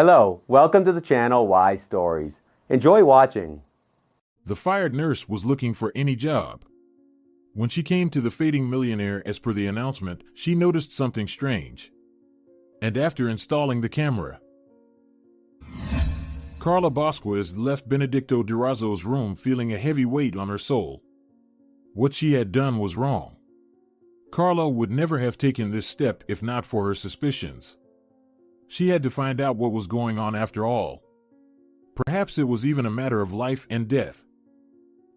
Hello, welcome to the channel Why Stories. Enjoy watching. The fired nurse was looking for any job. When she came to the fading millionaire as per the announcement, she noticed something strange. And after installing the camera, Carla Bosquez left Benedicto Durazo's room feeling a heavy weight on her soul. What she had done was wrong. Carla would never have taken this step if not for her suspicions. She had to find out what was going on after all. Perhaps it was even a matter of life and death.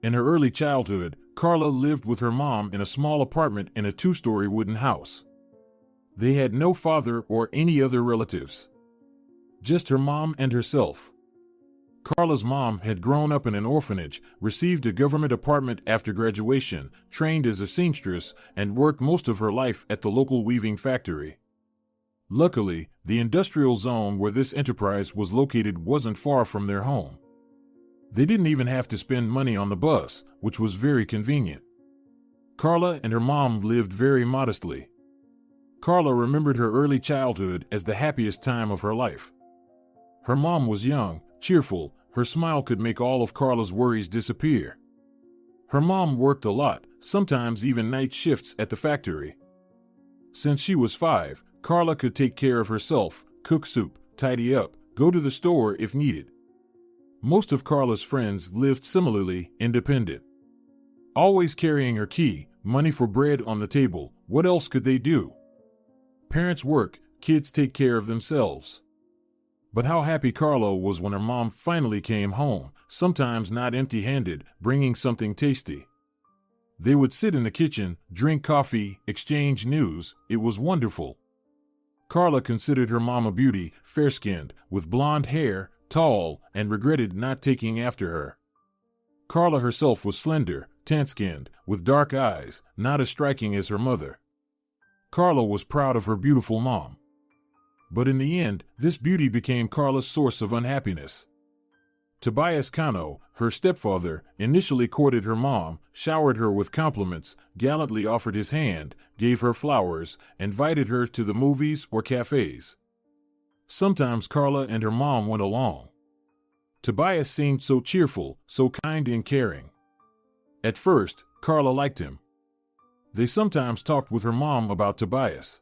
In her early childhood, Carla lived with her mom in a small apartment in a two-story wooden house. They had no father or any other relatives. Just her mom and herself. Carla's mom had grown up in an orphanage, received a government apartment after graduation, trained as a seamstress, and worked most of her life at the local weaving factory. Luckily, the industrial zone where this enterprise was located wasn't far from their home. They didn't even have to spend money on the bus, which was very convenient. Carla and her mom lived very modestly. Carla remembered her early childhood as the happiest time of her life. Her mom was young, cheerful, her smile could make all of Carla's worries disappear. Her mom worked a lot, sometimes even night shifts at the factory. Since she was 5, Carla could take care of herself, cook soup, tidy up, go to the store if needed. Most of Carla's friends lived similarly, independent. Always carrying her key, money for bread on the table, what else could they do? Parents work, kids take care of themselves. But how happy Carla was when her mom finally came home, sometimes not empty-handed, bringing something tasty. They would sit in the kitchen, drink coffee, exchange news. It was wonderful. Carla considered her mom a beauty, fair-skinned, with blonde hair, tall, and regretted not taking after her. Carla herself was slender, tan-skinned, with dark eyes, not as striking as her mother. Carla was proud of her beautiful mom. But in the end, this beauty became Carla's source of unhappiness. Tobias Cano, her stepfather, initially courted her mom, showered her with compliments, gallantly offered his hand, gave her flowers, invited her to the movies or cafes. Sometimes Carla and her mom went along. Tobias seemed so cheerful, so kind and caring. At first, Carla liked him. They sometimes talked with her mom about Tobias.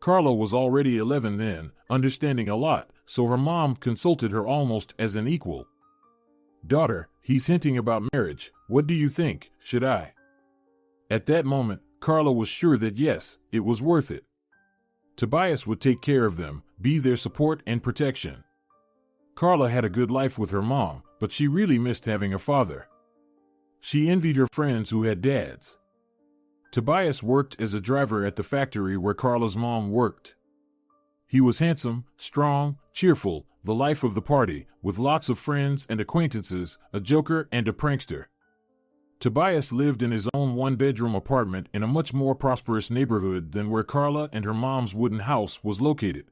Carla was already 11 then, understanding a lot, so her mom consulted her almost as an equal. "Daughter, he's hinting about marriage. What do you think? Should I?" At that moment, Carla was sure that yes, it was worth it. Tobias would take care of them, be their support and protection. Carla had a good life with her mom, but she really missed having a father. She envied her friends who had dads. Tobias worked as a driver at the factory where Carla's mom worked. He was handsome, strong, cheerful, the life of the party, with lots of friends and acquaintances, a joker and a prankster. Tobias lived in his own one-bedroom apartment in a much more prosperous neighborhood than where Carla and her mom's wooden house was located.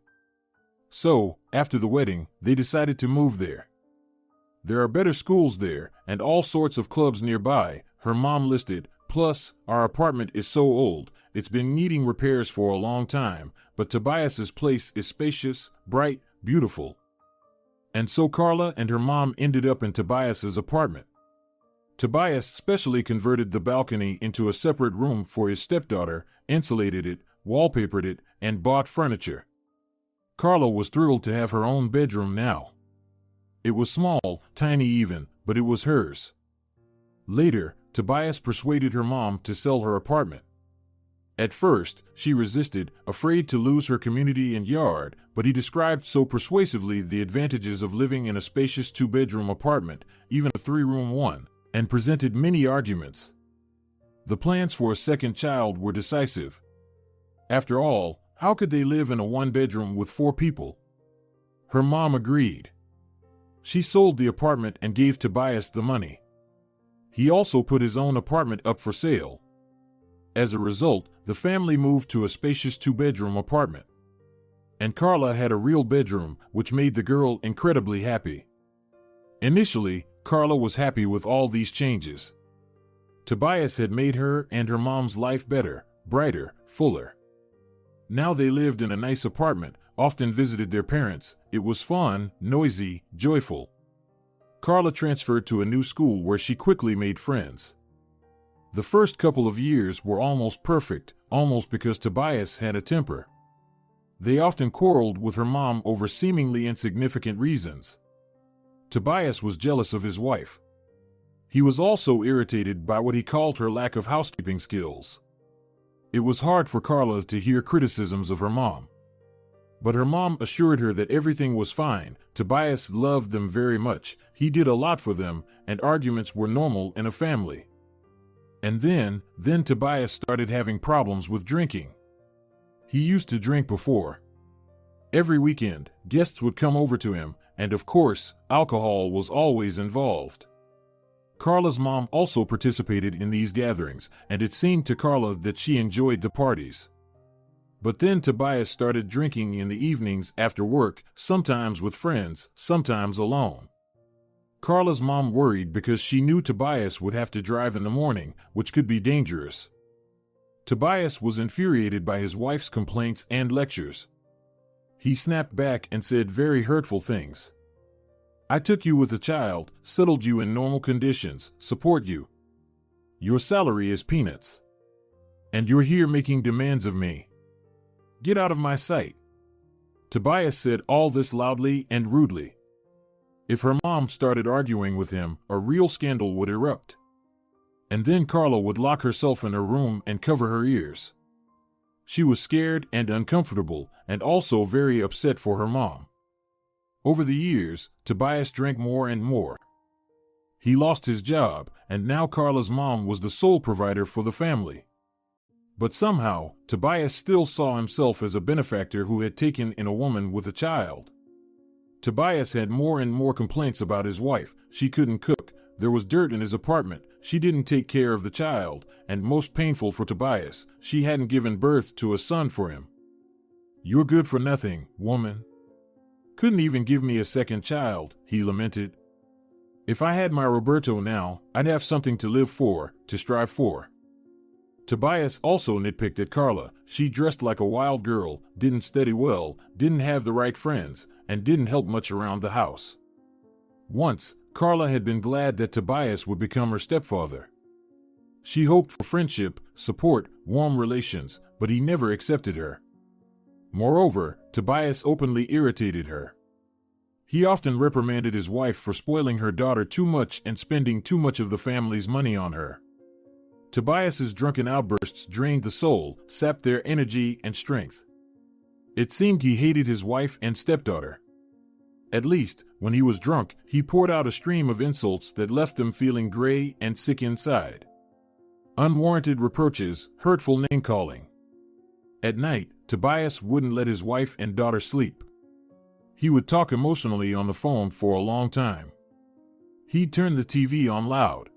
So, after the wedding, they decided to move there. There are better schools there, and all sorts of clubs nearby, her mom listed. Plus, our apartment is so old, it's been needing repairs for a long time, but Tobias's place is spacious, bright, beautiful. And so Carla and her mom ended up in Tobias's apartment. Tobias specially converted the balcony into a separate room for his stepdaughter, insulated it, wallpapered it, and bought furniture. Carla was thrilled to have her own bedroom now. It was small, tiny even, but it was hers. Later, Tobias persuaded her mom to sell her apartment. At first, she resisted, afraid to lose her community and yard, but he described so persuasively the advantages of living in a spacious two-bedroom apartment, even a three-room one, and presented many arguments. The plans for a second child were decisive. After all, how could they live in a one-bedroom with 4 people? Her mom agreed. She sold the apartment and gave Tobias the money. He also put his own apartment up for sale. As a result, the family moved to a spacious two-bedroom apartment. And Carla had a real bedroom, which made the girl incredibly happy. Initially, Carla was happy with all these changes. Tobias had made her and her mom's life better, brighter, fuller. Now they lived in a nice apartment, often visited their parents. It was fun, noisy, joyful. Carla transferred to a new school where she quickly made friends. The first couple of years were almost perfect, almost because Tobias had a temper. They often quarreled with her mom over seemingly insignificant reasons. Tobias was jealous of his wife. He was also irritated by what he called her lack of housekeeping skills. It was hard for Carla to hear criticisms of her mom. But her mom assured her that everything was fine. Tobias loved them very much, he did a lot for them, and arguments were normal in a family. And then Tobias started having problems with drinking. He used to drink before. Every weekend, guests would come over to him, and of course, alcohol was always involved. Carla's mom also participated in these gatherings, and it seemed to Carla that she enjoyed the parties. But then Tobias started drinking in the evenings after work, sometimes with friends, sometimes alone. Carla's mom worried because she knew Tobias would have to drive in the morning, which could be dangerous. Tobias was infuriated by his wife's complaints and lectures. He snapped back and said very hurtful things. "I took you with a child, settled you in normal conditions, support you. Your salary is peanuts. And you're here making demands of me. Get out of my sight." Tobias said all this loudly and rudely. If her mom started arguing with him, a real scandal would erupt. And then Carla would lock herself in her room and cover her ears. She was scared and uncomfortable, and also very upset for her mom. Over the years, Tobias drank more and more. He lost his job, and now Carla's mom was the sole provider for the family. But somehow, Tobias still saw himself as a benefactor who had taken in a woman with a child. Tobias had more and more complaints about his wife. She couldn't cook, there was dirt in his apartment, she didn't take care of the child, and most painful for Tobias, she hadn't given birth to a son for him. "You're good for nothing, woman. Couldn't even give me a second child," he lamented. "If I had my Roberto now, I'd have something to live for, to strive for." Tobias also nitpicked at Carla. She dressed like a wild girl, didn't study well, didn't have the right friends, and didn't help much around the house. Once, Carla had been glad that Tobias would become her stepfather. She hoped for friendship, support, warm relations, but he never accepted her. Moreover, Tobias openly irritated her. He often reprimanded his wife for spoiling her daughter too much and spending too much of the family's money on her. Tobias's drunken outbursts drained the soul, sapped their energy and strength. It seemed he hated his wife and stepdaughter. At least, when he was drunk, he poured out a stream of insults that left him feeling gray and sick inside. Unwarranted reproaches, hurtful name-calling. At night, Tobias wouldn't let his wife and daughter sleep. He would talk emotionally on the phone for a long time. He'd turn the TV on loud.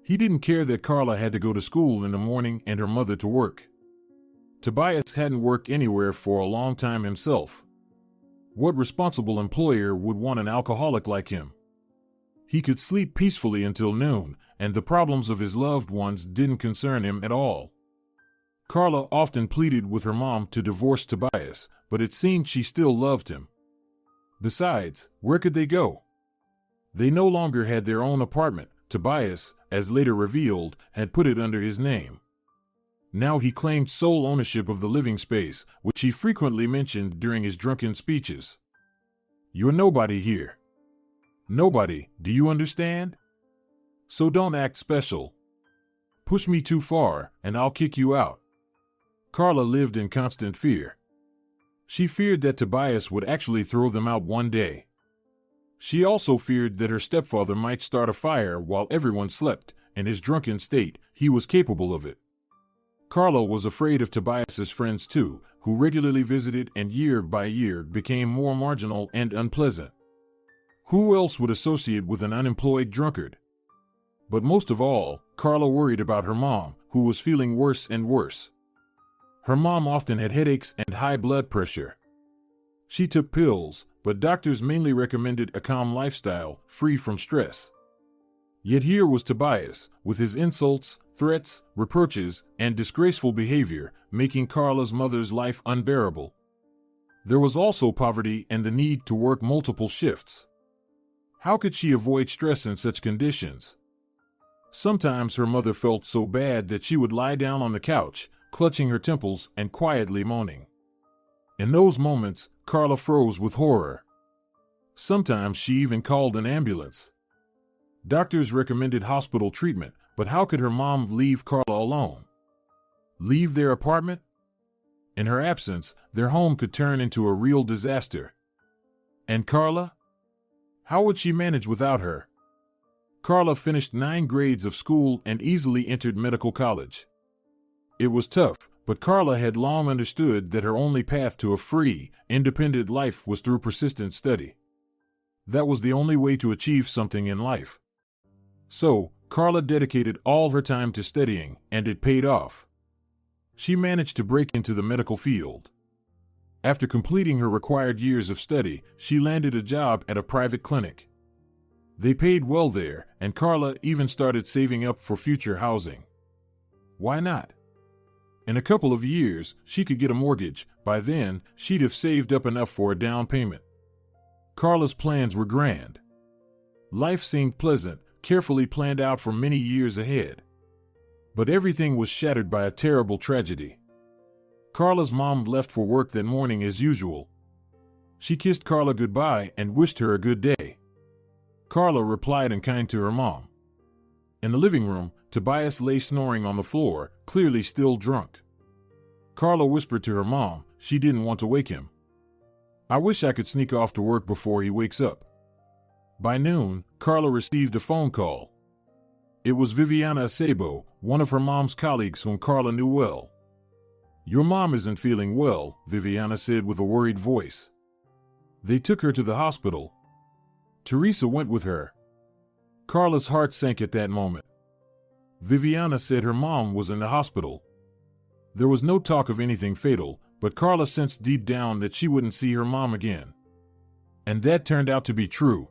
He didn't care that Carla had to go to school in the morning and her mother to work. Tobias hadn't worked anywhere for a long time himself. What responsible employer would want an alcoholic like him? He could sleep peacefully until noon, and the problems of his loved ones didn't concern him at all. Carla often pleaded with her mom to divorce Tobias, but it seemed she still loved him. Besides, where could they go? They no longer had their own apartment. Tobias, as later revealed, had put it under his name. Now he claimed sole ownership of the living space, which he frequently mentioned during his drunken speeches. "You're nobody here. Nobody, do you understand? So don't act special. Push me too far, and I'll kick you out." Carla lived in constant fear. She feared that Tobias would actually throw them out one day. She also feared that her stepfather might start a fire while everyone slept. In his drunken state, he was capable of it. Carla was afraid of Tobias's friends too, who regularly visited and year by year became more marginal and unpleasant. Who else would associate with an unemployed drunkard? But most of all, Carla worried about her mom, who was feeling worse and worse. Her mom often had headaches and high blood pressure. She took pills, but doctors mainly recommended a calm lifestyle, free from stress. Yet here was Tobias, with his insults, threats, reproaches, and disgraceful behavior, making Carla's mother's life unbearable. There was also poverty and the need to work multiple shifts. How could she avoid stress in such conditions? Sometimes her mother felt so bad that she would lie down on the couch, clutching her temples and quietly moaning. In those moments, Carla froze with horror. Sometimes she even called an ambulance. Doctors recommended hospital treatment, but how could her mom leave Carla alone? Leave their apartment? In her absence, their home could turn into a real disaster. And Carla? How would she manage without her? Carla finished 9 grades of school and easily entered medical college. It was tough, but Carla had long understood that her only path to a free, independent life was through persistent study. That was the only way to achieve something in life. So, Carla dedicated all her time to studying, and it paid off. She managed to break into the medical field. After completing her required years of study, she landed a job at a private clinic. They paid well there, and Carla even started saving up for future housing. Why not? In a couple of years, she could get a mortgage. By then, she'd have saved up enough for a down payment. Carla's plans were grand. Life seemed pleasant, carefully planned out for many years ahead. But everything was shattered by a terrible tragedy. Carla's mom left for work that morning as usual. She kissed Carla goodbye and wished her a good day. Carla replied in kind to her mom. In the living room, Tobias lay snoring on the floor, clearly still drunk. Carla whispered to her mom she didn't want to wake him. "I wish I could sneak off to work before he wakes up." By noon, Carla received a phone call. It was Viviana Acebo, one of her mom's colleagues whom Carla knew well. "Your mom isn't feeling well," Viviana said with a worried voice. They took her to the hospital. Teresa went with her. Carla's heart sank at that moment. Viviana said her mom was in the hospital. There was no talk of anything fatal, but Carla sensed deep down that she wouldn't see her mom again. And that turned out to be true.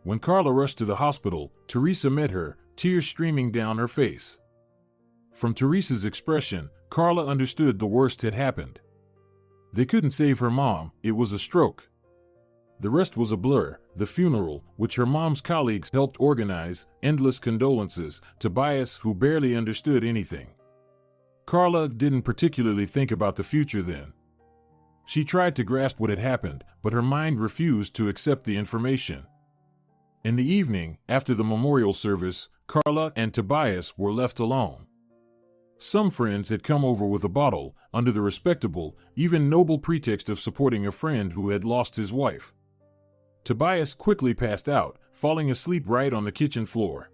When Carla rushed to the hospital, Teresa met her, tears streaming down her face. From Teresa's expression, Carla understood the worst had happened. They couldn't save her mom, it was a stroke. The rest was a blur: the funeral, which her mom's colleagues helped organize, endless condolences, Tobias, who barely understood anything. Carla didn't particularly think about the future then. She tried to grasp what had happened, but her mind refused to accept the information. In the evening, after the memorial service, Carla and Tobias were left alone. Some friends had come over with a bottle, under the respectable, even noble pretext of supporting a friend who had lost his wife. Tobias quickly passed out, falling asleep right on the kitchen floor.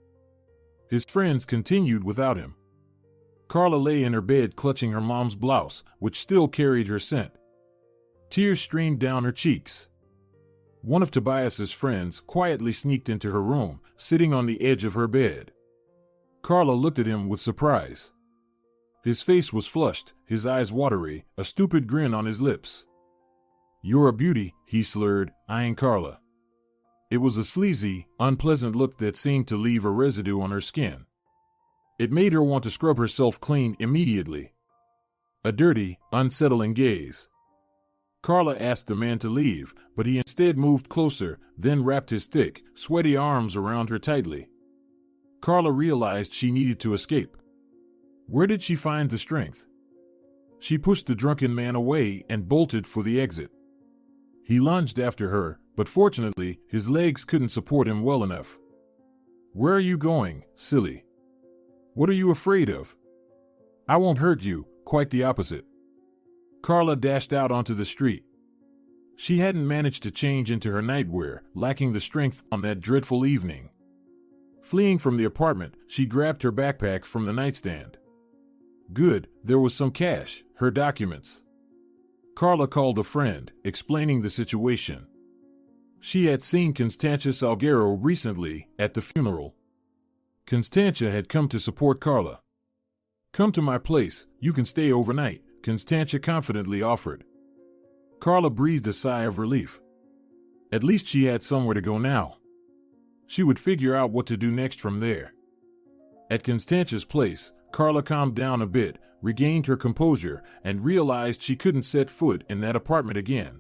His friends continued without him. Carla lay in her bed clutching her mom's blouse, which still carried her scent. Tears streamed down her cheeks. One of Tobias's friends quietly sneaked into her room, sitting on the edge of her bed. Carla looked at him with surprise. His face was flushed, his eyes watery, a stupid grin on his lips. "You're a beauty," he slurred, eyeing Carla. It was a sleazy, unpleasant look that seemed to leave a residue on her skin. It made her want to scrub herself clean immediately. A dirty, unsettling gaze. Carla asked the man to leave, but he instead moved closer, then wrapped his thick, sweaty arms around her tightly. Carla realized she needed to escape. Where did she find the strength? She pushed the drunken man away and bolted for the exit. He lunged after her, but fortunately, his legs couldn't support him well enough. "Where are you going, silly? What are you afraid of? I won't hurt you, quite the opposite." Carla dashed out onto the street. She hadn't managed to change into her nightwear, lacking the strength on that dreadful evening. Fleeing from the apartment, she grabbed her backpack from the nightstand. Good, there was some cash, her documents. Carla called a friend, explaining the situation. She had seen Constantia Salguero recently, at the funeral. Constantia had come to support Carla. "Come to my place, you can stay overnight," Constantia confidently offered. Carla breathed a sigh of relief. At least she had somewhere to go now. She would figure out what to do next from there. At Constantia's place, Carla calmed down a bit, regained her composure, and realized she couldn't set foot in that apartment again.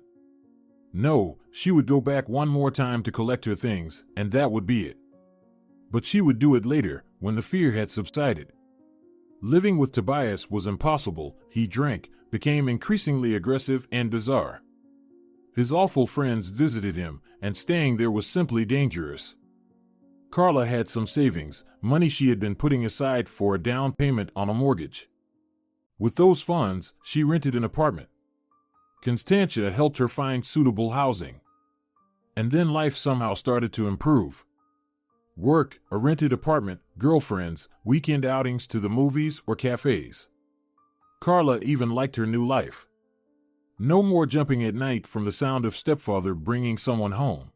No, she would go back one more time to collect her things, and that would be it. But she would do it later, when the fear had subsided. Living with Tobias was impossible. He drank, became increasingly aggressive and bizarre. His awful friends visited him, and staying there was simply dangerous. Carla had some savings, money she had been putting aside for a down payment on a mortgage. With those funds, she rented an apartment. Constantia helped her find suitable housing. And then life somehow started to improve. Work, a rented apartment, girlfriends, weekend outings to the movies or cafes. Carla even liked her new life. No more jumping at night from the sound of stepfather bringing someone home.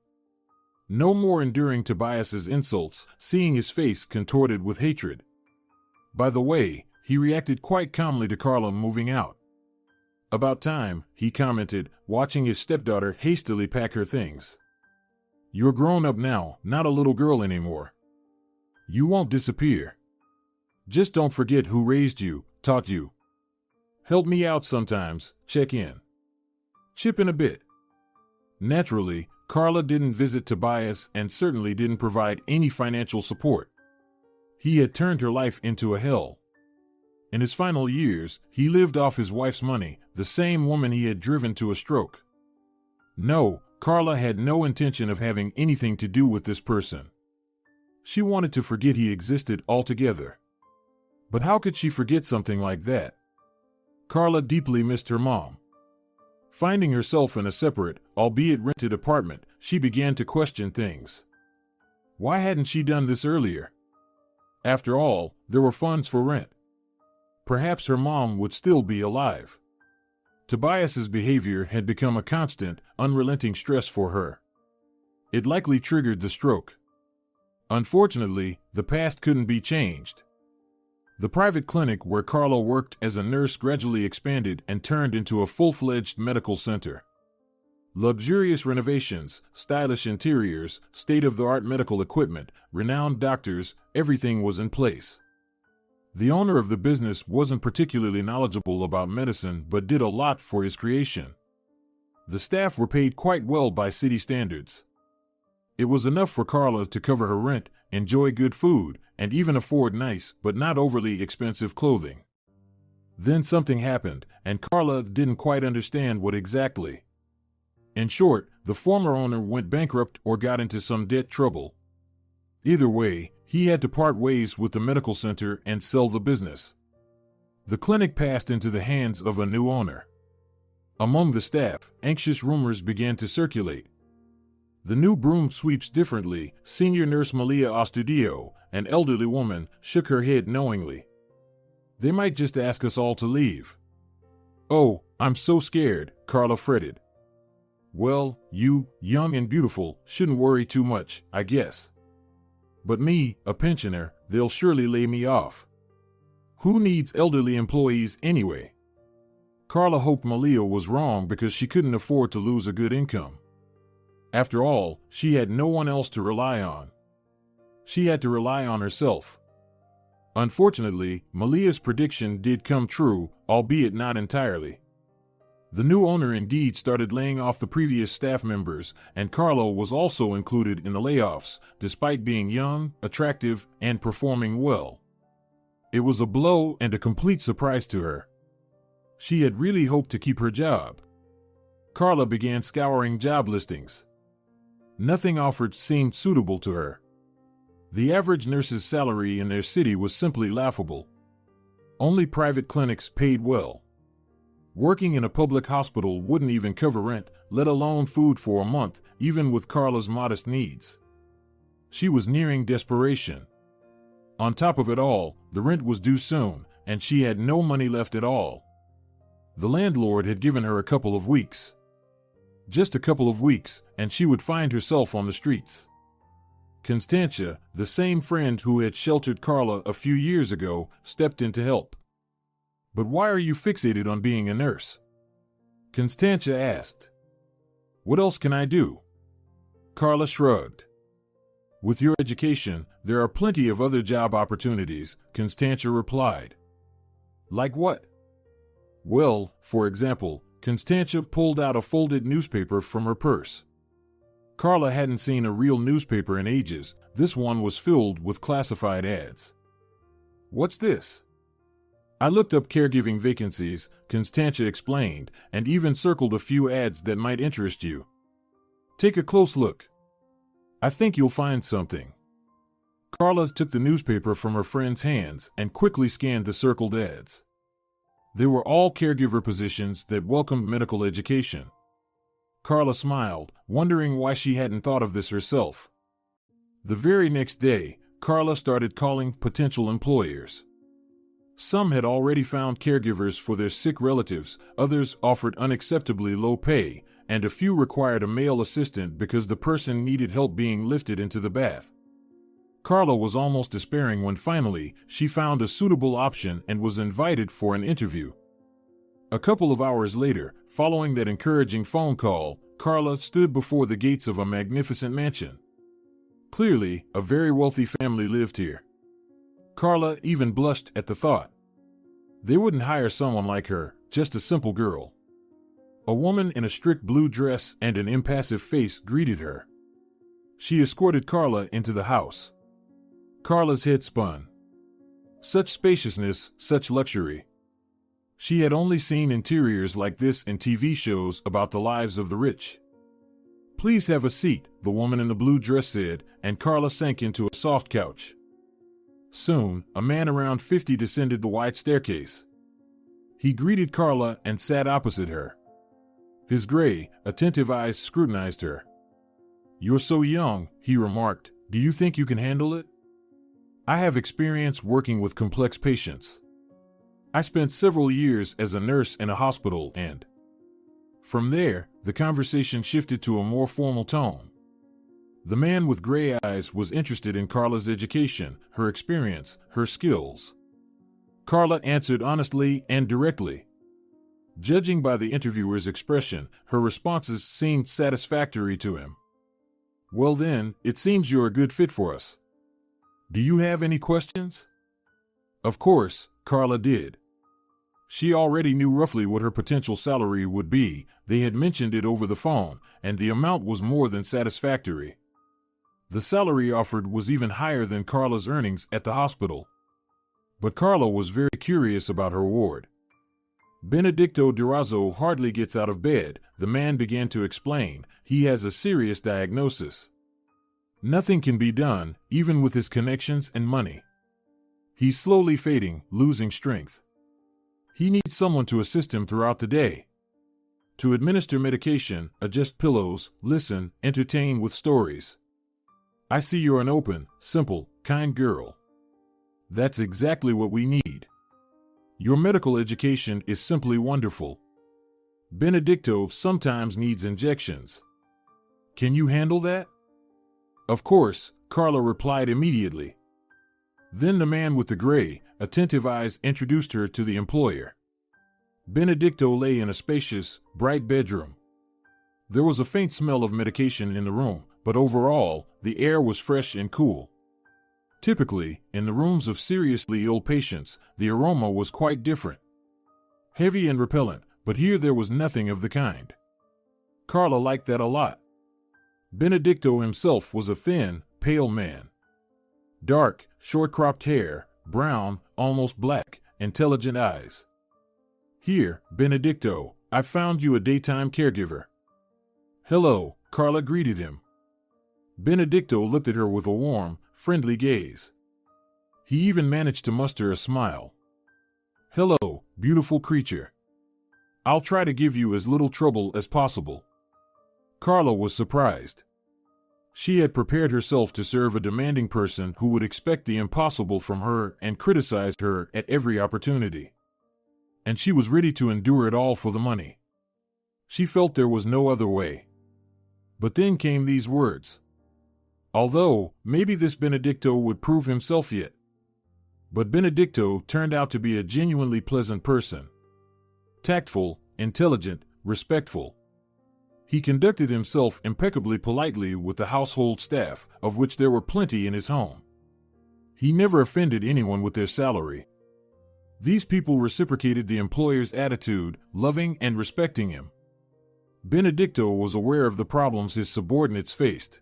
No more enduring Tobias's insults, seeing his face contorted with hatred. By the way, he reacted quite calmly to Carla moving out. About time, he commented, watching his stepdaughter hastily pack her things. You're grown up now, not a little girl anymore. You won't disappear. Just don't forget who raised you, taught you. Help me out sometimes, check in. Chip in a bit. Naturally, Carla didn't visit Tobias and certainly didn't provide any financial support. He had turned her life into a hell. In his final years, he lived off his wife's money, the same woman he had driven to a stroke. No, Carla had no intention of having anything to do with this person. She wanted to forget he existed altogether. But how could she forget something like that? Carla deeply missed her mom. Finding herself in a separate, albeit rented apartment, she began to question things. Why hadn't she done this earlier? After all, there were funds for rent. Perhaps her mom would still be alive. Tobias's behavior had become a constant, unrelenting stress for her. It likely triggered the stroke. Unfortunately, the past couldn't be changed. The private clinic where Carla worked as a nurse gradually expanded and turned into a full-fledged medical center. Luxurious renovations, stylish interiors, state-of-the-art medical equipment, renowned doctors, everything was in place. The owner of the business wasn't particularly knowledgeable about medicine but did a lot for his creation. The staff were paid quite well by city standards. It was enough for Carla to cover her rent, enjoy good food, and even afford nice but not overly expensive clothing. Then something happened, and Carla didn't quite understand what exactly. In short, the former owner went bankrupt or got into some debt trouble. Either way, he had to part ways with the medical center and sell the business. The clinic passed into the hands of a new owner. Among the staff, anxious rumors began to circulate. The new broom sweeps differently. Senior nurse Malia Ostudio, an elderly woman, shook her head knowingly. They might just ask us all to leave. Oh, I'm so scared, Carla fretted. Well, you, young and beautiful, shouldn't worry too much, I guess. But me, a pensioner, they'll surely lay me off. Who needs elderly employees anyway? Carla hoped Malia was wrong because she couldn't afford to lose a good income. After all, she had no one else to rely on. She had to rely on herself. Unfortunately, Malia's prediction did come true, albeit not entirely. The new owner indeed started laying off the previous staff members, and Carla was also included in the layoffs, despite being young, attractive, and performing well. It was a blow and a complete surprise to her. She had really hoped to keep her job. Carla began scouring job listings. Nothing offered seemed suitable to her. The average nurse's salary in their city was simply laughable. Only private clinics paid well. Working in a public hospital wouldn't even cover rent, let alone food for a month, even with Carla's modest needs. She was nearing desperation. On top of it all, the rent was due soon, and she had no money left at all. The landlord had given her a couple of weeks. Just a couple of weeks, and she would find herself on the streets. Constantia, the same friend who had sheltered Carla a few years ago, stepped in to help. But why are you fixated on being a nurse? Constantia asked. What else can I do? Carla shrugged. With your education, there are plenty of other job opportunities, Constantia replied. Like what? Well, for example, Constantia pulled out a folded newspaper from her purse. Carla hadn't seen a real newspaper in ages. This one was filled with classified ads. What's this? I looked up caregiving vacancies, Constantia explained, and even circled a few ads that might interest you. Take a close look. I think you'll find something. Carla took the newspaper from her friend's hands and quickly scanned the circled ads. They were all caregiver positions that welcomed medical education. Carla smiled, wondering why she hadn't thought of this herself. The very next day, Carla started calling potential employers. Some had already found caregivers for their sick relatives, others offered unacceptably low pay, and a few required a male assistant because the person needed help being lifted into the bath. Carla was almost despairing when finally she found a suitable option and was invited for an interview. A couple of hours later, following that encouraging phone call, Carla stood before the gates of a magnificent mansion. Clearly, a very wealthy family lived here. Carla even blushed at the thought. They wouldn't hire someone like her, just a simple girl. A woman in a strict blue dress and an impassive face greeted her. She escorted Carla into the house. Carla's head spun. Such spaciousness, such luxury. She had only seen interiors like this in TV shows about the lives of the rich. Please have a seat, the woman in the blue dress said, and Carla sank into a soft couch. Soon, a man around 50 descended the wide staircase. He greeted Carla and sat opposite her. His gray, attentive eyes scrutinized her. "You're so young," he remarked. "Do you think you can handle it?" "I have experience working with complex patients. I spent several years as a nurse in a hospital and..." From there, the conversation shifted to a more formal tone. The man with gray eyes was interested in Carla's education, her experience, her skills. Carla answered honestly and directly. Judging by the interviewer's expression, her responses seemed satisfactory to him. "Well then, it seems you're a good fit for us. Do you have any questions?" Of course, Carla did. She already knew roughly what her potential salary would be. They had mentioned it over the phone, and the amount was more than satisfactory. The salary offered was even higher than Carla's earnings at the hospital. But Carla was very curious about her ward. "Benedicto Durazo hardly gets out of bed," the man began to explain. "He has a serious diagnosis. Nothing can be done, even with his connections and money. He's slowly fading, losing strength. He needs someone to assist him throughout the day. To administer medication, adjust pillows, listen, entertain with stories. I see you're an open, simple, kind girl. That's exactly what we need. Your medical education is simply wonderful. Benedicto sometimes needs injections. Can you handle that?" "Of course," Carla replied immediately. Then the man with the gray, attentive eyes introduced her to the employer. Benedicto lay in a spacious, bright bedroom. There was a faint smell of medication in the room, but overall, the air was fresh and cool. Typically, in the rooms of seriously ill patients, the aroma was quite different. Heavy and repellent, but here there was nothing of the kind. Carla liked that a lot. Benedicto himself was a thin, pale man. Dark, short-cropped hair, brown, almost black, intelligent eyes. "Here, Benedicto, I've found you a daytime caregiver." "Hello," Carla greeted him. Benedicto looked at her with a warm, friendly gaze. He even managed to muster a smile. "Hello, beautiful creature. I'll try to give you as little trouble as possible." Carla was surprised. She had prepared herself to serve a demanding person who would expect the impossible from her and criticize her at every opportunity. And she was ready to endure it all for the money. She felt there was no other way. But then came these words. Although, maybe this Benedicto would prove himself yet. But Benedicto turned out to be a genuinely pleasant person. Tactful, intelligent, respectful. He conducted himself impeccably politely with the household staff, of which there were plenty in his home. He never offended anyone with their salary. These people reciprocated the employer's attitude, loving and respecting him. Benedicto was aware of the problems his subordinates faced.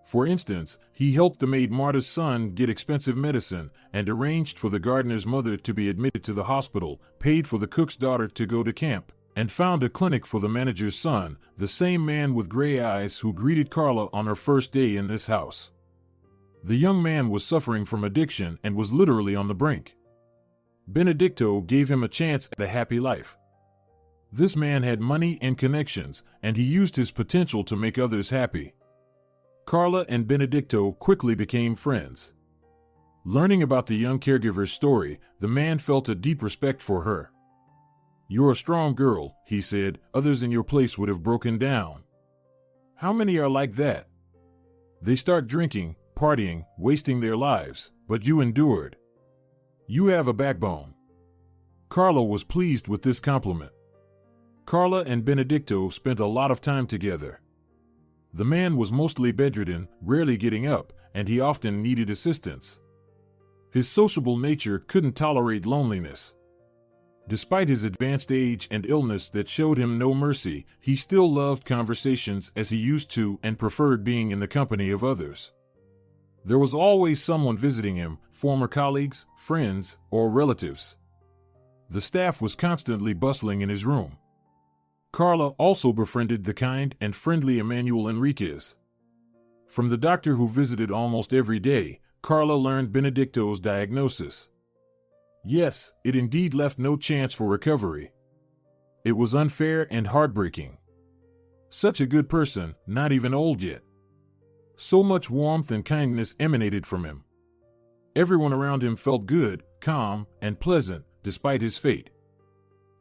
For instance, he helped the maid Marta's son get expensive medicine and arranged for the gardener's mother to be admitted to the hospital, paid for the cook's daughter to go to camp, and found a clinic for the manager's son, the same man with gray eyes who greeted Carla on her first day in this house. The young man was suffering from addiction and was literally on the brink. Benedicto gave him a chance at a happy life. This man had money and connections, and he used his potential to make others happy. Carla and Benedicto quickly became friends. Learning about the young caregiver's story, the man felt a deep respect for her. "You're a strong girl," he said. "Others in your place would have broken down." "How many are like that? They start drinking, partying, wasting their lives, but you endured. You have a backbone." Carla was pleased with this compliment. Carla and Benedicto spent a lot of time together. The man was mostly bedridden, rarely getting up, and he often needed assistance. His sociable nature couldn't tolerate loneliness. Despite his advanced age and illness that showed him no mercy, he still loved conversations as he used to and preferred being in the company of others. There was always someone visiting him, former colleagues, friends, or relatives. The staff was constantly bustling in his room. Carla also befriended the kind and friendly Emmanuel Enriquez. From the doctor who visited almost every day, Carla learned Benedicto's diagnosis. Yes, it indeed left no chance for recovery. It was unfair and heartbreaking. Such a good person, not even old yet. So much warmth and kindness emanated from him. Everyone around him felt good, calm, and pleasant, despite his fate.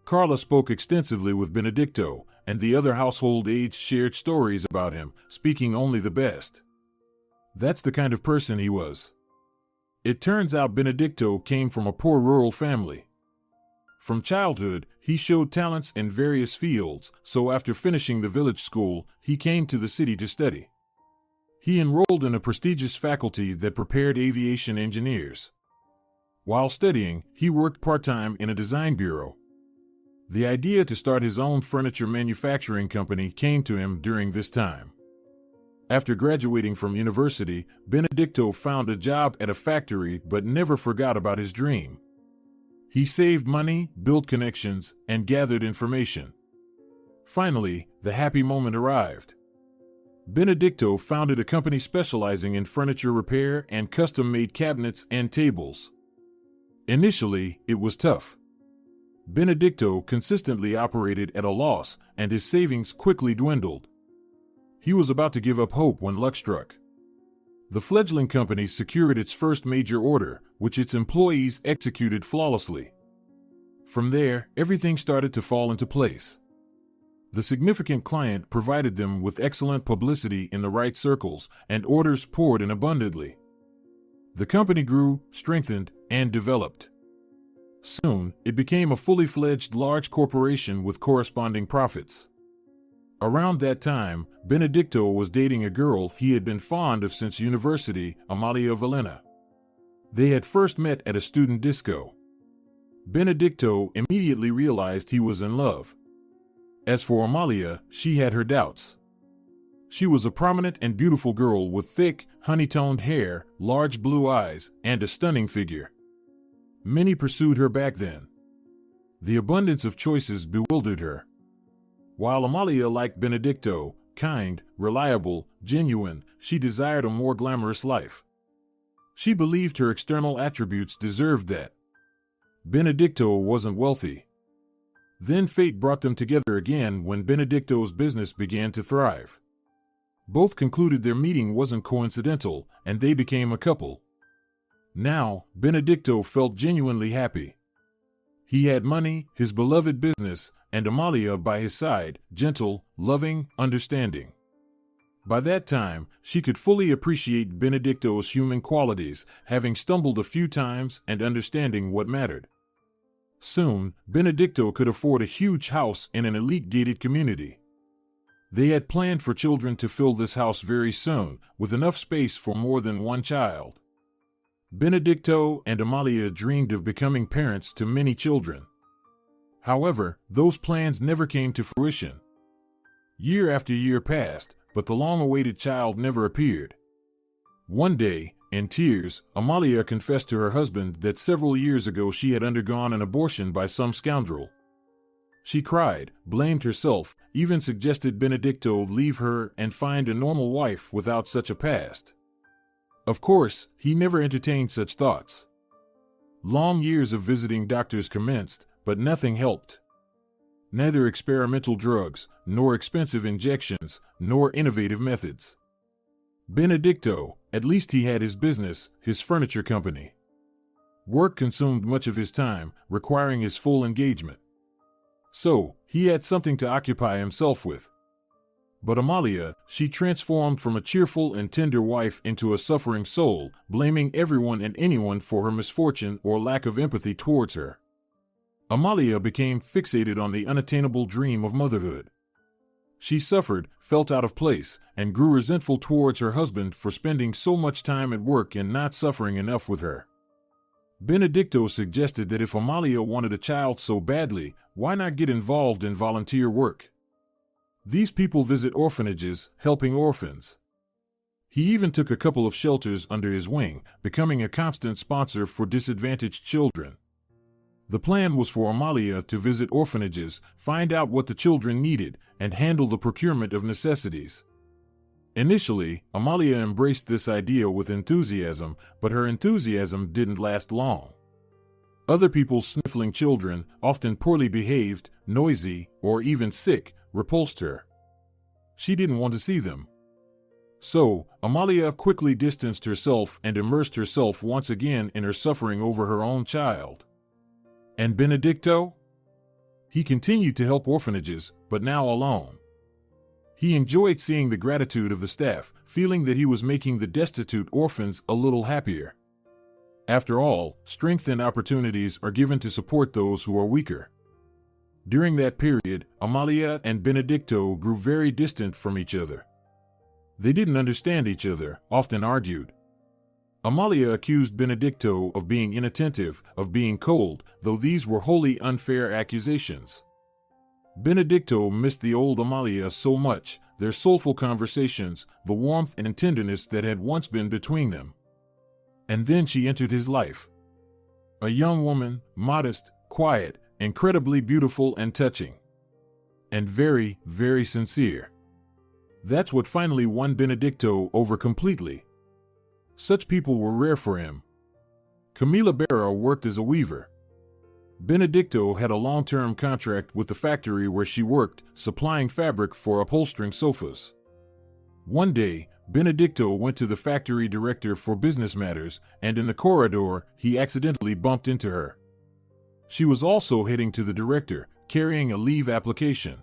Carla spoke extensively with Benedicto, and the other household aides shared stories about him, speaking only the best. That's the kind of person he was. It turns out Benedicto came from a poor rural family. From childhood, he showed talents in various fields, so after finishing the village school, he came to the city to study. He enrolled in a prestigious faculty that prepared aviation engineers. While studying, he worked part-time in a design bureau. The idea to start his own furniture manufacturing company came to him during this time. After graduating from university, Benedicto found a job at a factory but never forgot about his dream. He saved money, built connections, and gathered information. Finally, the happy moment arrived. Benedicto founded a company specializing in furniture repair and custom-made cabinets and tables. Initially, it was tough. Benedicto consistently operated at a loss, and his savings quickly dwindled. He was about to give up hope when luck struck. The fledgling company secured its first major order, which its employees executed flawlessly. From there, everything started to fall into place. The significant client provided them with excellent publicity in the right circles, and orders poured in abundantly. The company grew, strengthened, and developed. Soon, it became a fully fledged large corporation with corresponding profits. Around that time, Benedicto was dating a girl he had been fond of since university, Amalia Valena. They had first met at a student disco. Benedicto immediately realized he was in love. As for Amalia, she had her doubts. She was a prominent and beautiful girl with thick, honey-toned hair, large blue eyes, and a stunning figure. Many pursued her back then. The abundance of choices bewildered her. While Amalia liked Benedicto, kind, reliable, genuine, she desired a more glamorous life. She believed her external attributes deserved that. Benedicto wasn't wealthy. Then fate brought them together again when Benedicto's business began to thrive. Both concluded their meeting wasn't coincidental, and they became a couple. Now, Benedicto felt genuinely happy. He had money, his beloved business, and Amalia by his side, gentle, loving, understanding. By that time, she could fully appreciate Benedicto's human qualities, having stumbled a few times and understanding what mattered. Soon, Benedicto could afford a huge house in an elite gated community. They had planned for children to fill this house very soon, with enough space for more than one child. Benedicto and Amalia dreamed of becoming parents to many children. However, those plans never came to fruition. Year after year passed, but the long-awaited child never appeared. One day, in tears, Amalia confessed to her husband that several years ago she had undergone an abortion by some scoundrel. She cried, blamed herself, even suggested Benedicto leave her and find a normal wife without such a past. Of course, he never entertained such thoughts. Long years of visiting doctors commenced, but nothing helped. Neither experimental drugs, nor expensive injections, nor innovative methods. Benedicto, at least he had his business, his furniture company. Work consumed much of his time, requiring his full engagement. So, he had something to occupy himself with. But Amalia, she transformed from a cheerful and tender wife into a suffering soul, blaming everyone and anyone for her misfortune or lack of empathy towards her. Amalia became fixated on the unattainable dream of motherhood. She suffered, felt out of place, and grew resentful towards her husband for spending so much time at work and not suffering enough with her. Benedicto suggested that if Amalia wanted a child so badly, why not get involved in volunteer work? These people visit orphanages, helping orphans. He even took a couple of shelters under his wing, becoming a constant sponsor for disadvantaged children. The plan was for Amalia to visit orphanages, find out what the children needed, and handle the procurement of necessities. Initially, Amalia embraced this idea with enthusiasm, but her enthusiasm didn't last long. Other people's sniffling children, often poorly behaved, noisy, or even sick, repulsed her. She didn't want to see them. So, Amalia quickly distanced herself and immersed herself once again in her suffering over her own child. And Benedicto? He continued to help orphanages, but now alone. He enjoyed seeing the gratitude of the staff, feeling that he was making the destitute orphans a little happier. After all, strength and opportunities are given to support those who are weaker. During that period, Amalia and Benedicto grew very distant from each other. They didn't understand each other, often argued. Amalia accused Benedicto of being inattentive, of being cold, though these were wholly unfair accusations. Benedicto missed the old Amalia so much, their soulful conversations, the warmth and tenderness that had once been between them. And then she entered his life. A young woman, modest, quiet, incredibly beautiful and touching. And very, very sincere. That's what finally won Benedicto over completely. Such people were rare for him. Camila Berra worked as a weaver. Benedicto had a long-term contract with the factory where she worked, supplying fabric for upholstering sofas. One day, Benedicto went to the factory director for business matters, and in the corridor, he accidentally bumped into her. She was also heading to the director, carrying a leave application.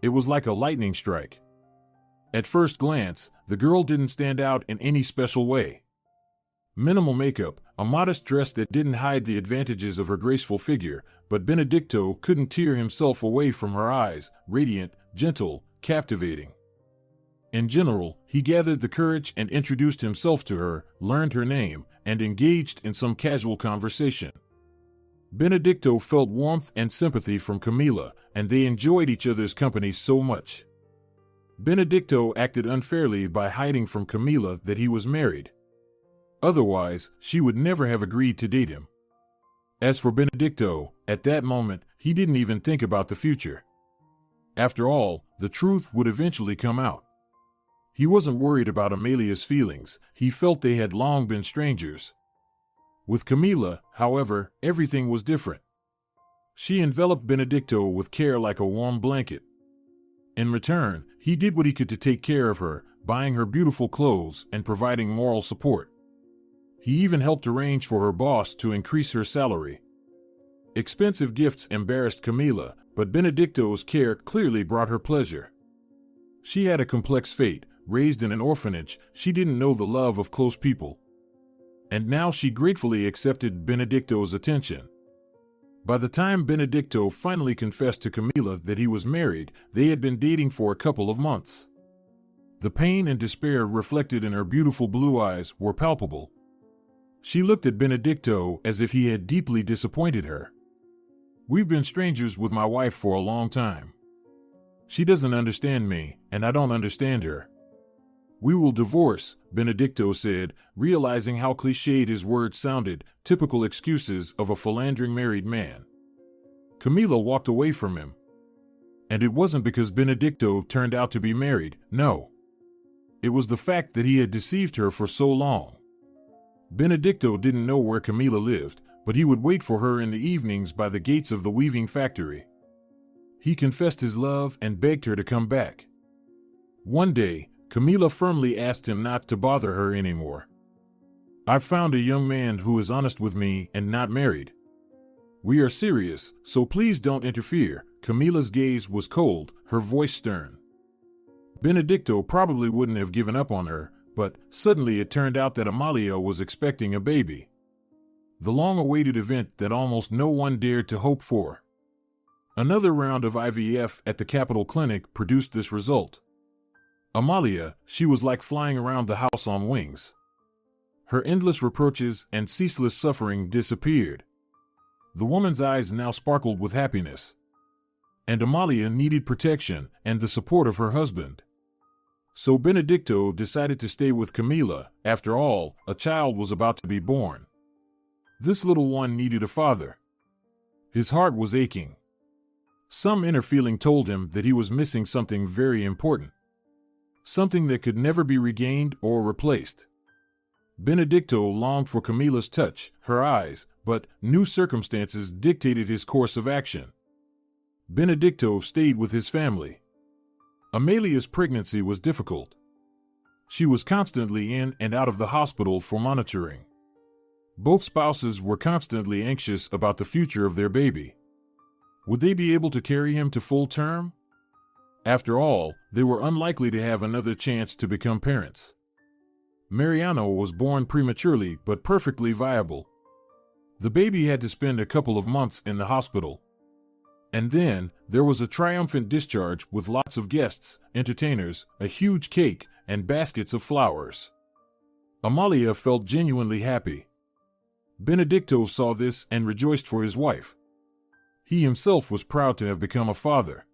It was like a lightning strike. At first glance, the girl didn't stand out in any special way. Minimal makeup, a modest dress that didn't hide the advantages of her graceful figure, but Benedicto couldn't tear himself away from her eyes, radiant, gentle, captivating. In general, he gathered the courage and introduced himself to her, learned her name, and engaged in some casual conversation. Benedicto felt warmth and sympathy from Camila, and they enjoyed each other's company so much. Benedicto acted unfairly by hiding from Camila that he was married. Otherwise, she would never have agreed to date him. As for Benedicto, at that moment, he didn't even think about the future. After all, the truth would eventually come out. He wasn't worried about Amalia's feelings, he felt they had long been strangers. With Camila, however, everything was different. She enveloped Benedicto with care like a warm blanket. In return, he did what he could to take care of her, buying her beautiful clothes and providing moral support. He even helped arrange for her boss to increase her salary. Expensive gifts embarrassed Camila, but Benedicto's care clearly brought her pleasure. She had a complex fate. Raised in an orphanage, she didn't know the love of close people. And now she gratefully accepted Benedicto's attention. By the time Benedicto finally confessed to Camila that he was married, they had been dating for a couple of months. The pain and despair reflected in her beautiful blue eyes were palpable. She looked at Benedicto as if he had deeply disappointed her. "We've been strangers with my wife for a long time. She doesn't understand me, and I don't understand her. We will divorce," Benedicto said, realizing how cliched his words sounded, typical excuses of a philandering married man. Camila walked away from him. And it wasn't because Benedicto turned out to be married, no. It was the fact that he had deceived her for so long. Benedicto didn't know where Camila lived, but he would wait for her in the evenings by the gates of the weaving factory. He confessed his love and begged her to come back. One day, Camila firmly asked him not to bother her anymore. "I've found a young man who is honest with me and not married. We are serious, so please don't interfere." Camila's gaze was cold, her voice stern. Benedicto probably wouldn't have given up on her, but suddenly it turned out that Amalia was expecting a baby. The long-awaited event that almost no one dared to hope for. Another round of IVF at the Capitol Clinic produced this result. Amalia, she was like flying around the house on wings. Her endless reproaches and ceaseless suffering disappeared. The woman's eyes now sparkled with happiness. And Amalia needed protection and the support of her husband. So Benedicto decided to stay with Camila. After all, a child was about to be born. This little one needed a father. His heart was aching. Some inner feeling told him that he was missing something very important. Something that could never be regained or replaced. Benedicto longed for Camila's touch, her eyes, but new circumstances dictated his course of action. Benedicto stayed with his family. Amelia's pregnancy was difficult. She was constantly in and out of the hospital for monitoring. Both spouses were constantly anxious about the future of their baby. Would they be able to carry him to full term? After all, they were unlikely to have another chance to become parents. Mariano was born prematurely but perfectly viable. The baby had to spend a couple of months in the hospital. And then, there was a triumphant discharge with lots of guests, entertainers, a huge cake, and baskets of flowers. Amalia felt genuinely happy. Benedicto saw this and rejoiced for his wife. He himself was proud to have become a father.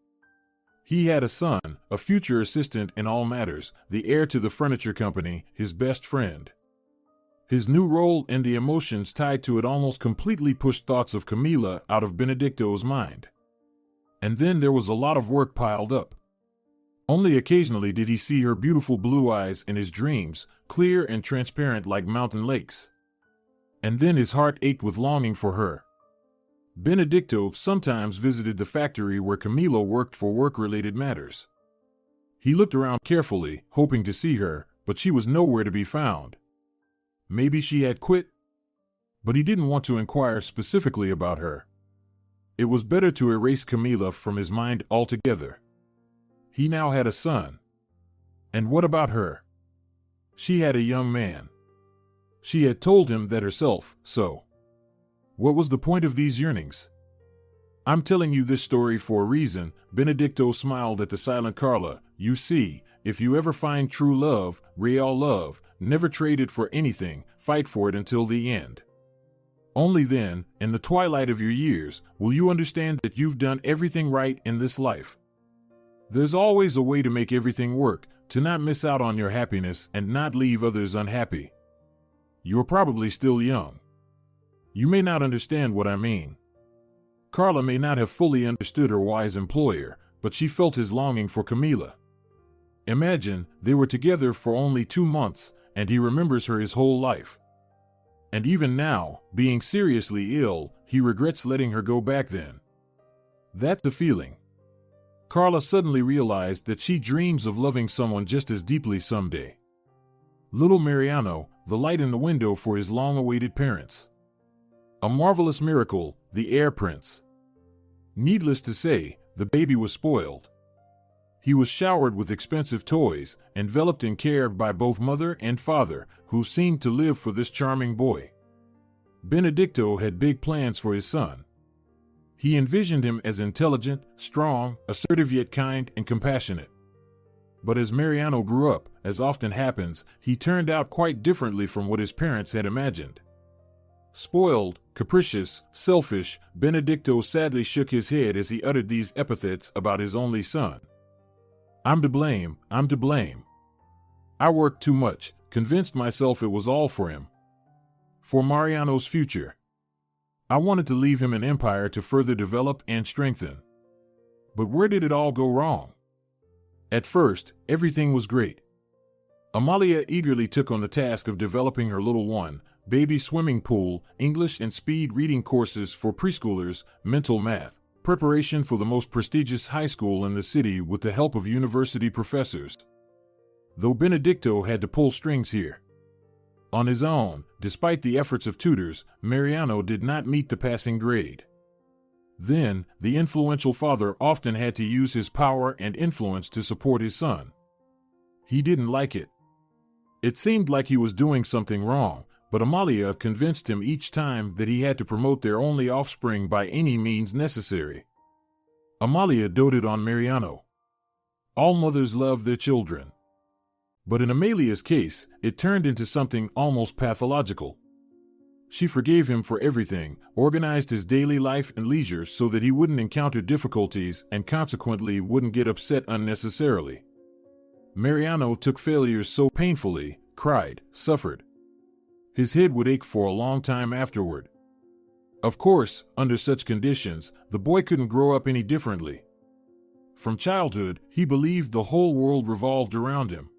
He had a son, a future assistant in all matters, the heir to the furniture company, his best friend. His new role and the emotions tied to it almost completely pushed thoughts of Camila out of Benedicto's mind. And then there was a lot of work piled up. Only occasionally did he see her beautiful blue eyes in his dreams, clear and transparent like mountain lakes. And then his heart ached with longing for her. Benedicto sometimes visited the factory where Camila worked for work-related matters. He looked around carefully, hoping to see her, but she was nowhere to be found. Maybe she had quit? But he didn't want to inquire specifically about her. It was better to erase Camila from his mind altogether. He now had a son. And what about her? She had a young man. She had told him that herself, so what was the point of these yearnings? "I'm telling you this story for a reason," Benedicto smiled at the silent Carla. "You see, if you ever find true love, real love, never trade it for anything, fight for it until the end. Only then, in the twilight of your years, will you understand that you've done everything right in this life. There's always a way to make everything work, to not miss out on your happiness and not leave others unhappy. You're probably still young. You may not understand what I mean." Carla may not have fully understood her wise employer, but she felt his longing for Camila. Imagine, they were together for only 2 months, and he remembers her his whole life. And even now, being seriously ill, he regrets letting her go back then. That's the feeling. Carla suddenly realized that she dreams of loving someone just as deeply someday. Little Mariano, the light in the window for his long-awaited parents. A marvelous miracle, the heir prince. Needless to say, the baby was spoiled. He was showered with expensive toys, enveloped and cared by both mother and father, who seemed to live for this charming boy. Benedicto had big plans for his son. He envisioned him as intelligent, strong, assertive yet kind and compassionate. But as Mariano grew up, as often happens, he turned out quite differently from what his parents had imagined. Spoiled, capricious, selfish, Benedicto sadly shook his head as he uttered these epithets about his only son. I'm to blame, I'm to blame. I worked too much, convinced myself it was all for him. For Mariano's future. I wanted to leave him an empire to further develop and strengthen. But where did it all go wrong? At first, everything was great. Amalia eagerly took on the task of developing her little one, baby swimming pool, English and speed reading courses for preschoolers, mental math, preparation for the most prestigious high school in the city with the help of university professors. Though Benedicto had to pull strings here. On his own, despite the efforts of tutors, Mariano did not meet the passing grade. Then, the influential father often had to use his power and influence to support his son. He didn't like it. It seemed like he was doing something wrong, but Amalia convinced him each time that he had to promote their only offspring by any means necessary. Amalia doted on Mariano. All mothers love their children. But in Amalia's case, it turned into something almost pathological. She forgave him for everything, organized his daily life and leisure so that he wouldn't encounter difficulties and consequently wouldn't get upset unnecessarily. Mariano took failures so painfully, cried, suffered. His head would ache for a long time afterward. Of course, under such conditions, the boy couldn't grow up any differently. From childhood, he believed the whole world revolved around him.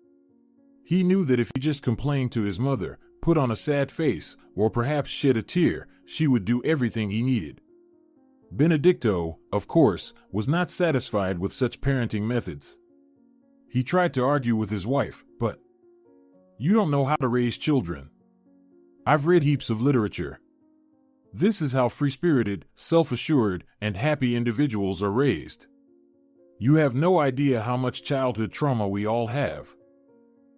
He knew that if he just complained to his mother, put on a sad face, or perhaps shed a tear, she would do everything he needed. Benedicto, of course, was not satisfied with such parenting methods. He tried to argue with his wife, but, "You don't know how to raise children. I've read heaps of literature. This is how free-spirited, self-assured, and happy individuals are raised. You have no idea how much childhood trauma we all have.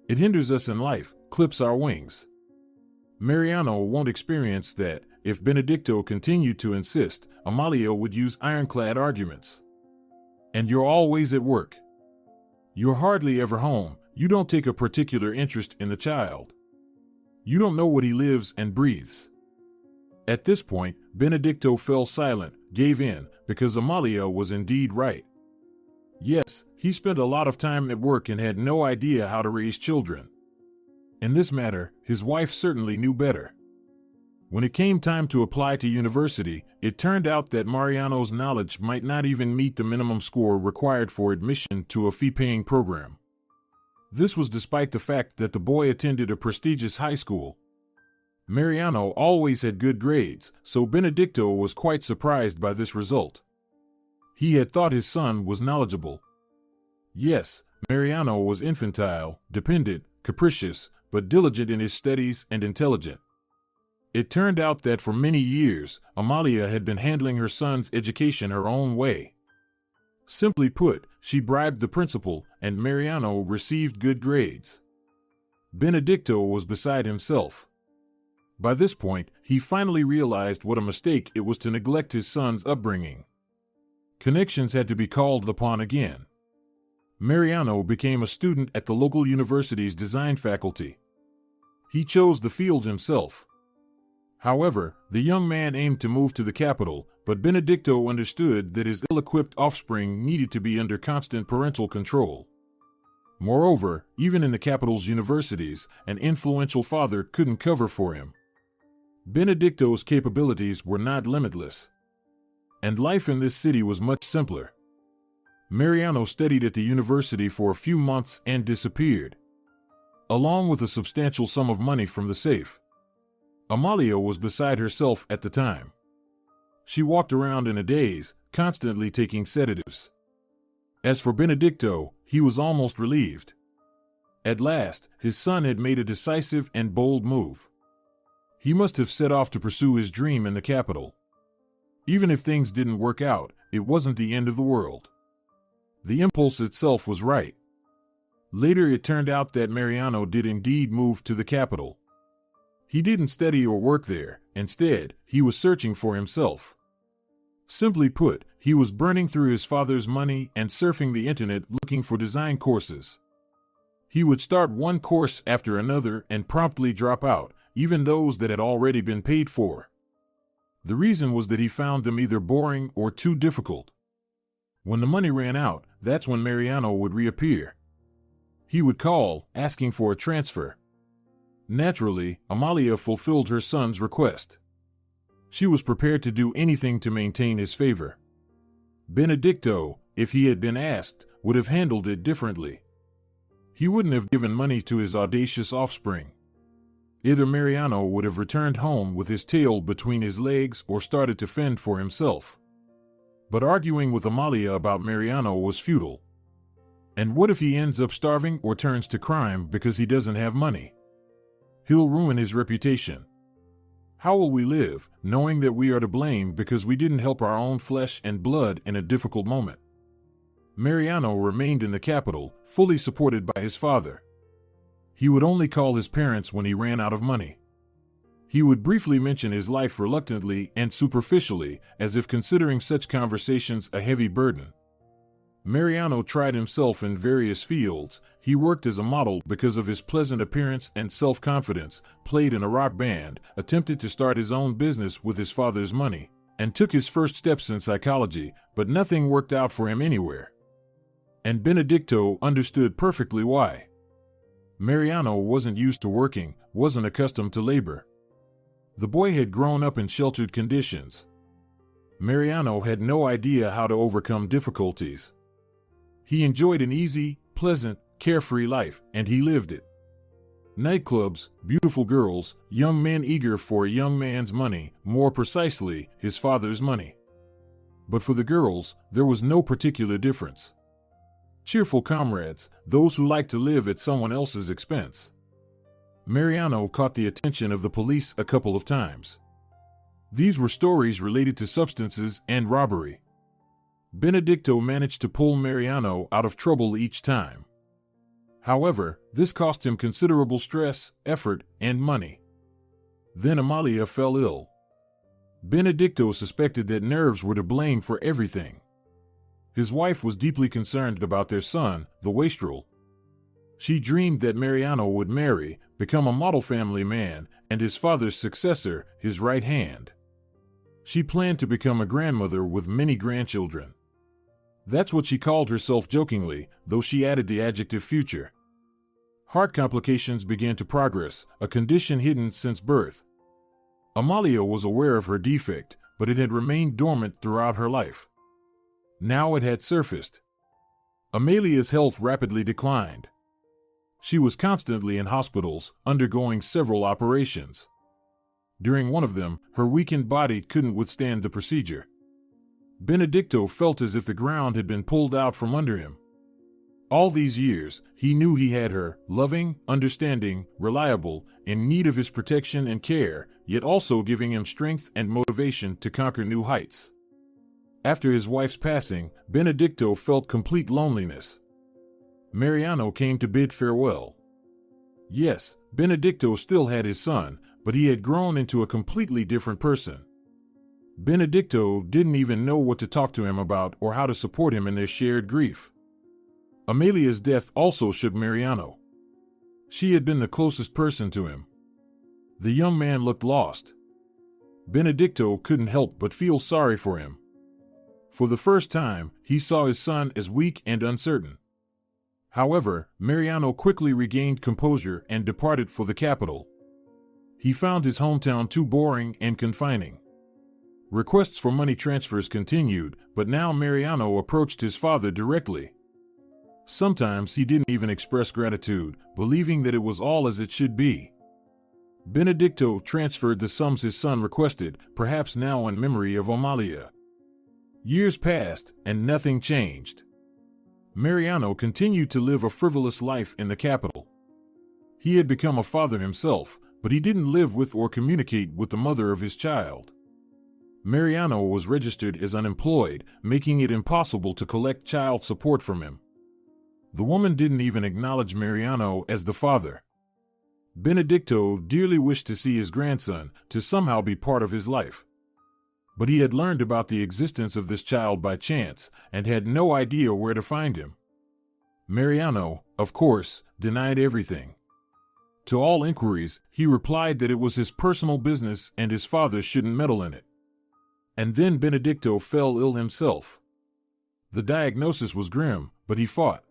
It hinders us in life, clips our wings." Mariano won't experience that. If Benedicto continued to insist, Amalia would use ironclad arguments. "And you're always at work. You're hardly ever home. You don't take a particular interest in the child. You don't know what he lives and breathes." At this point, Benedicto fell silent, gave in, because Amalia was indeed right. Yes, he spent a lot of time at work and had no idea how to raise children. In this matter, his wife certainly knew better. When it came time to apply to university, it turned out that Mariano's knowledge might not even meet the minimum score required for admission to a fee-paying program. This was despite the fact that the boy attended a prestigious high school. Mariano always had good grades, so Benedicto was quite surprised by this result. He had thought his son was knowledgeable. Yes, Mariano was infantile, dependent, capricious, but diligent in his studies and intelligent. It turned out that for many years, Amalia had been handling her son's education her own way. Simply put, she bribed the principal, and Mariano received good grades. Benedicto was beside himself. By this point, he finally realized what a mistake it was to neglect his son's upbringing. Connections had to be called upon again. Mariano became a student at the local university's design faculty. He chose the field himself. However, the young man aimed to move to the capital, but Benedicto understood that his ill-equipped offspring needed to be under constant parental control. Moreover, even in the capital's universities, an influential father couldn't cover for him. Benedicto's capabilities were not limitless. And life in this city was much simpler. Mariano studied at the university for a few months and disappeared, along with a substantial sum of money from the safe. Amalia was beside herself at the time. She walked around in a daze, constantly taking sedatives. As for Benedicto, he was almost relieved. At last, his son had made a decisive and bold move. He must have set off to pursue his dream in the capital. Even if things didn't work out, it wasn't the end of the world. The impulse itself was right. Later it turned out that Mariano did indeed move to the capital. He didn't study or work there. Instead, he was searching for himself. Simply put, he was burning through his father's money and surfing the internet looking for design courses. He would start one course after another and promptly drop out, even those that had already been paid for. The reason was that he found them either boring or too difficult. When the money ran out, that's when Mariano would reappear. He would call, asking for a transfer. Naturally, Amalia fulfilled her son's request. She was prepared to do anything to maintain his favor. Benedicto, if he had been asked, would have handled it differently. He wouldn't have given money to his audacious offspring. Either Mariano would have returned home with his tail between his legs or started to fend for himself. But arguing with Amalia about Mariano was futile. And what if he ends up starving or turns to crime because he doesn't have money? He'll ruin his reputation. How will we live, knowing that we are to blame because we didn't help our own flesh and blood in a difficult moment? Mariano remained in the capital, fully supported by his father. He would only call his parents when he ran out of money. He would briefly mention his life reluctantly and superficially, as if considering such conversations a heavy burden. Mariano tried himself in various fields. He worked as a model because of his pleasant appearance and self-confidence, played in a rock band, attempted to start his own business with his father's money, and took his first steps in psychology, but nothing worked out for him anywhere. And Benedicto understood perfectly why. Mariano wasn't used to working, wasn't accustomed to labor. The boy had grown up in sheltered conditions. Mariano had no idea how to overcome difficulties. He enjoyed an easy, pleasant, carefree life, and he lived it. Nightclubs, beautiful girls, young men eager for a young man's money, more precisely, his father's money. But for the girls, there was no particular difference. Cheerful comrades, those who liked to live at someone else's expense. Mariano caught the attention of the police a couple of times. These were stories related to substances and robbery. Benedicto managed to pull Mariano out of trouble each time. However, this cost him considerable stress, effort, and money. Then Amalia fell ill. Benedicto suspected that nerves were to blame for everything. His wife was deeply concerned about their son, the wastrel. She dreamed that Mariano would marry, become a model family man, and his father's successor, his right hand. She planned to become a grandmother with many grandchildren. That's what she called herself jokingly, though she added the adjective future. Heart complications began to progress, a condition hidden since birth. Amalia was aware of her defect, but it had remained dormant throughout her life. Now it had surfaced. Amalia's health rapidly declined. She was constantly in hospitals, undergoing several operations. During one of them, her weakened body couldn't withstand the procedure. Benedicto felt as if the ground had been pulled out from under him. All these years, he knew he had her, loving, understanding, reliable, in need of his protection and care, yet also giving him strength and motivation to conquer new heights. After his wife's passing, Benedicto felt complete loneliness. Mariano came to bid farewell. Yes, Benedicto still had his son, but he had grown into a completely different person. Benedicto didn't even know what to talk to him about or how to support him in their shared grief. Amalia's death also shook Mariano. She had been the closest person to him. The young man looked lost. Benedicto couldn't help but feel sorry for him. For the first time, he saw his son as weak and uncertain. However, Mariano quickly regained composure and departed for the capital. He found his hometown too boring and confining. Requests for money transfers continued, but now Mariano approached his father directly. Sometimes he didn't even express gratitude, believing that it was all as it should be. Benedicto transferred the sums his son requested, perhaps now in memory of Amalia. Years passed, and nothing changed. Mariano continued to live a frivolous life in the capital. He had become a father himself, but he didn't live with or communicate with the mother of his child. Mariano was registered as unemployed, making it impossible to collect child support from him. The woman didn't even acknowledge Mariano as the father. Benedicto dearly wished to see his grandson, to somehow be part of his life. But he had learned about the existence of this child by chance and had no idea where to find him. Mariano, of course, denied everything. To all inquiries, he replied that it was his personal business and his father shouldn't meddle in it. And then Benedicto fell ill himself. The diagnosis was grim, but he fought.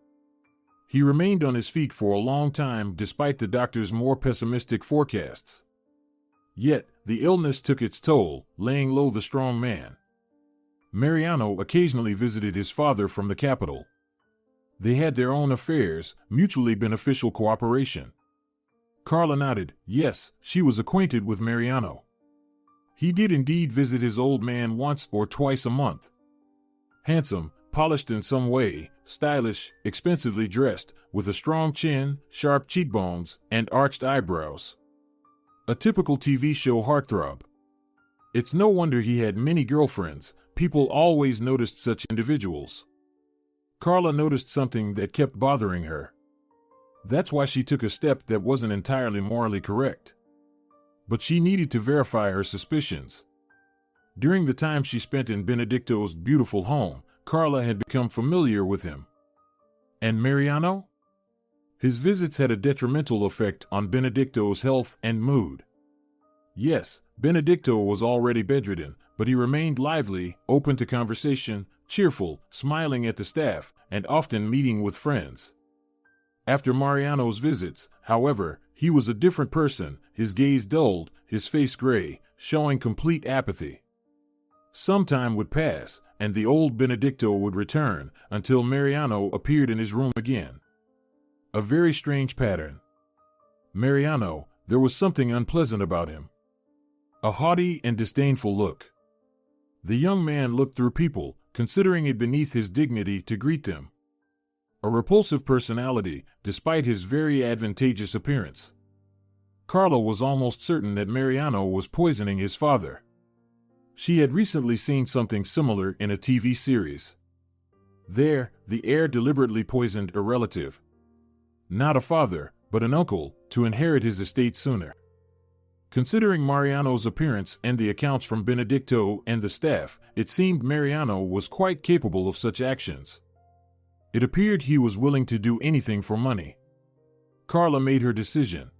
He remained on his feet for a long time despite the doctor's more pessimistic forecasts. Yet, the illness took its toll, laying low the strong man. Mariano occasionally visited his father from the capital. They had their own affairs, mutually beneficial cooperation. Carla nodded. Yes, she was acquainted with Mariano. He did indeed visit his old man once or twice a month. Handsome, polished in some way, stylish, expensively dressed, with a strong chin, sharp cheekbones, and arched eyebrows. A typical TV show heartthrob. It's no wonder he had many girlfriends. People always noticed such individuals. Carla noticed something that kept bothering her. That's why she took a step that wasn't entirely morally correct. But she needed to verify her suspicions. During the time she spent in Benedicto's beautiful home, Carla had become familiar with him. And Mariano? His visits had a detrimental effect on Benedicto's health and mood. Yes, Benedicto was already bedridden, but he remained lively, open to conversation, cheerful, smiling at the staff, and often meeting with friends. After Mariano's visits, however, he was a different person, his gaze dulled, his face gray, showing complete apathy. Some time would pass, and the old Benedicto would return, until Mariano appeared in his room again. A very strange pattern. Mariano, there was something unpleasant about him. A haughty and disdainful look. The young man looked through people, considering it beneath his dignity to greet them. A repulsive personality, despite his very advantageous appearance. Carla was almost certain that Mariano was poisoning his father. She had recently seen something similar in a TV series. There, the heir deliberately poisoned a relative. Not a father, but an uncle, to inherit his estate sooner. Considering Mariano's appearance and the accounts from Benedicto and the staff, it seemed Mariano was quite capable of such actions. It appeared he was willing to do anything for money. Carla made her decision.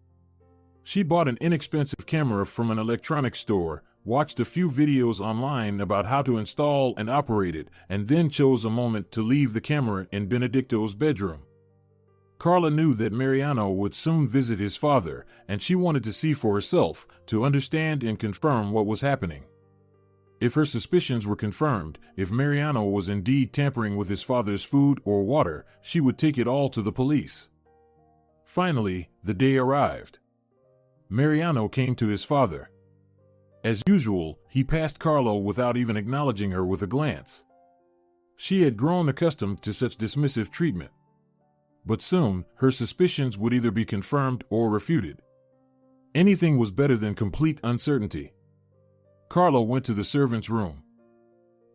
She bought an inexpensive camera from an electronics store, watched a few videos online about how to install and operate it, and then chose a moment to leave the camera in Benedicto's bedroom. Carla knew that Mariano would soon visit his father, and she wanted to see for herself, to understand and confirm what was happening. If her suspicions were confirmed, if Mariano was indeed tampering with his father's food or water, she would take it all to the police. Finally, the day arrived. Mariano came to his father. As usual, he passed Carla without even acknowledging her with a glance. She had grown accustomed to such dismissive treatment. But soon, her suspicions would either be confirmed or refuted. Anything was better than complete uncertainty. Carla went to the servant's room.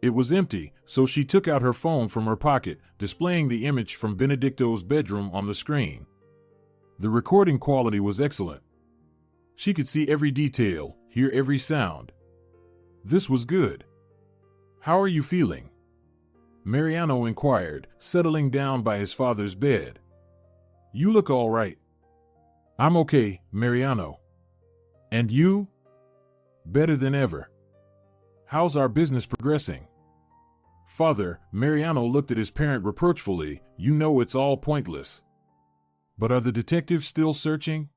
It was empty, so she took out her phone from her pocket, displaying the image from Benedicto's bedroom on the screen. The recording quality was excellent. She could see every detail, hear every sound. This was good. "How are you feeling?" Mariano inquired, settling down by his father's bed. "You look all right." "I'm okay, Mariano." "And you?" "Better than ever." "How's our business progressing?" "Father," Mariano looked at his parent reproachfully, "you know it's all pointless." "But are the detectives still searching?"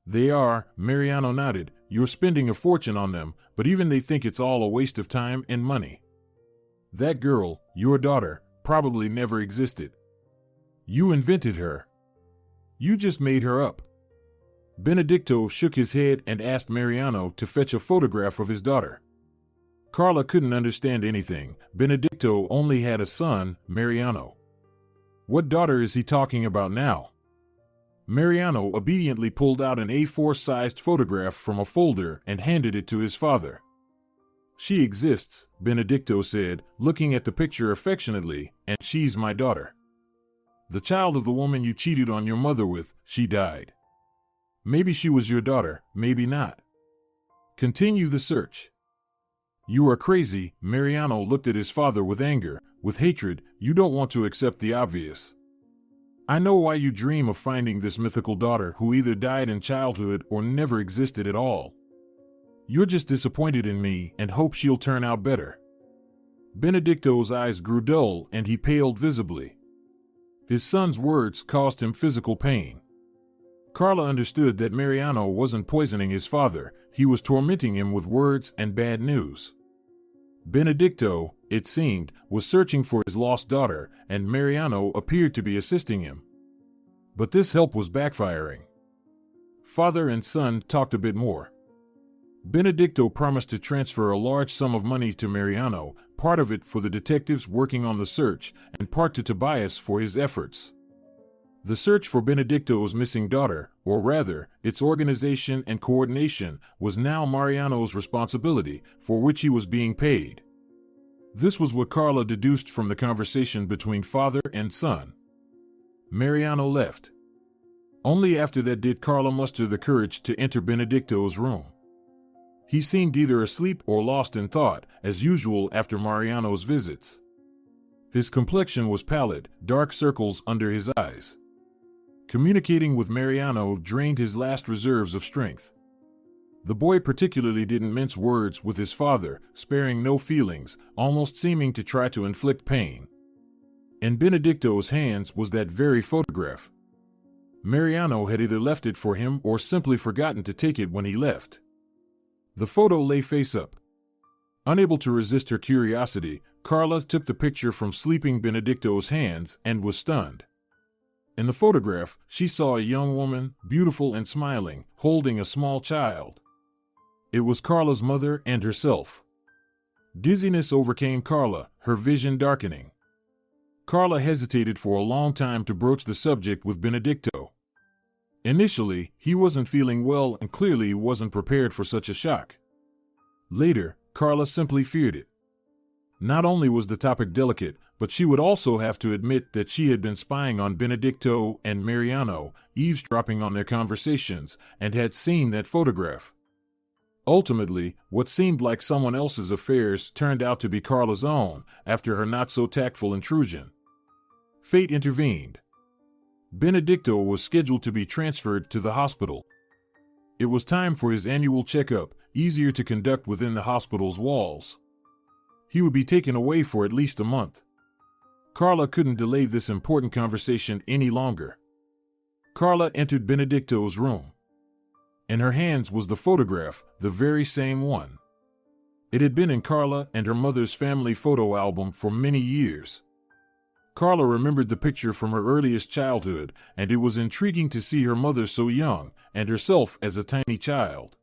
"They are," Mariano nodded. "You're spending a fortune on them, but even they think it's all a waste of time and money. That girl, your daughter, probably never existed. You invented her. You just made her up." Benedicto shook his head and asked Mariano to fetch a photograph of his daughter. Carla couldn't understand anything. Benedicto only had a son, Mariano. What daughter is he talking about now? Mariano obediently pulled out an A4-sized photograph from a folder and handed it to his father. "She exists," Benedicto said, looking at the picture affectionately, "and she's my daughter. The child of the woman you cheated on your mother with, she died. Maybe she was your daughter, maybe not. Continue the search. You are crazy. Mariano looked at his father with anger, with hatred. You don't want to accept the obvious. I know why you dream of finding this mythical daughter who either died in childhood or never existed at all. You're just disappointed in me and hope she'll turn out better. Benedicto's eyes grew dull and he paled visibly. His son's words caused him physical pain. Carla understood that Mariano wasn't poisoning his father, he was tormenting him with words and bad news. Benedicto, it seemed, was searching for his lost daughter, and Mariano appeared to be assisting him. But this help was backfiring. Father and son talked a bit more. Benedicto promised to transfer a large sum of money to Mariano, part of it for the detectives working on the search, and part to Tobias for his efforts. The search for Benedicto's missing daughter, or rather, its organization and coordination, was now Mariano's responsibility, for which he was being paid. This was what Carla deduced from the conversation between father and son. Mariano left. Only after that did Carla muster the courage to enter Benedicto's room. He seemed either asleep or lost in thought, as usual after Mariano's visits. His complexion was pallid, dark circles under his eyes. Communicating with Mariano drained his last reserves of strength. The boy particularly didn't mince words with his father, sparing no feelings, almost seeming to try to inflict pain. In Benedicto's hands was that very photograph. Mariano had either left it for him or simply forgotten to take it when he left. The photo lay face up. Unable to resist her curiosity, Carla took the picture from sleeping Benedicto's hands and was stunned. In the photograph, she saw a young woman, beautiful and smiling, holding a small child. It was Carla's mother and herself. Dizziness overcame Carla, her vision darkening. Carla hesitated for a long time to broach the subject with Benedicto. Initially, he wasn't feeling well and clearly wasn't prepared for such a shock. Later, Carla simply feared it. Not only was the topic delicate, but she would also have to admit that she had been spying on Benedicto and Mariano, eavesdropping on their conversations, and had seen that photograph. Ultimately, what seemed like someone else's affairs turned out to be Carla's own, after her not-so-tactful intrusion. Fate intervened. Benedicto was scheduled to be transferred to the hospital. It was time for his annual checkup, easier to conduct within the hospital's walls. He would be taken away for at least a month. Carla couldn't delay this important conversation any longer. Carla entered Benedicto's room. In her hands was the photograph, the very same one. It had been in Carla and her mother's family photo album for many years. Carla remembered the picture from her earliest childhood, and it was intriguing to see her mother so young, and herself as a tiny child.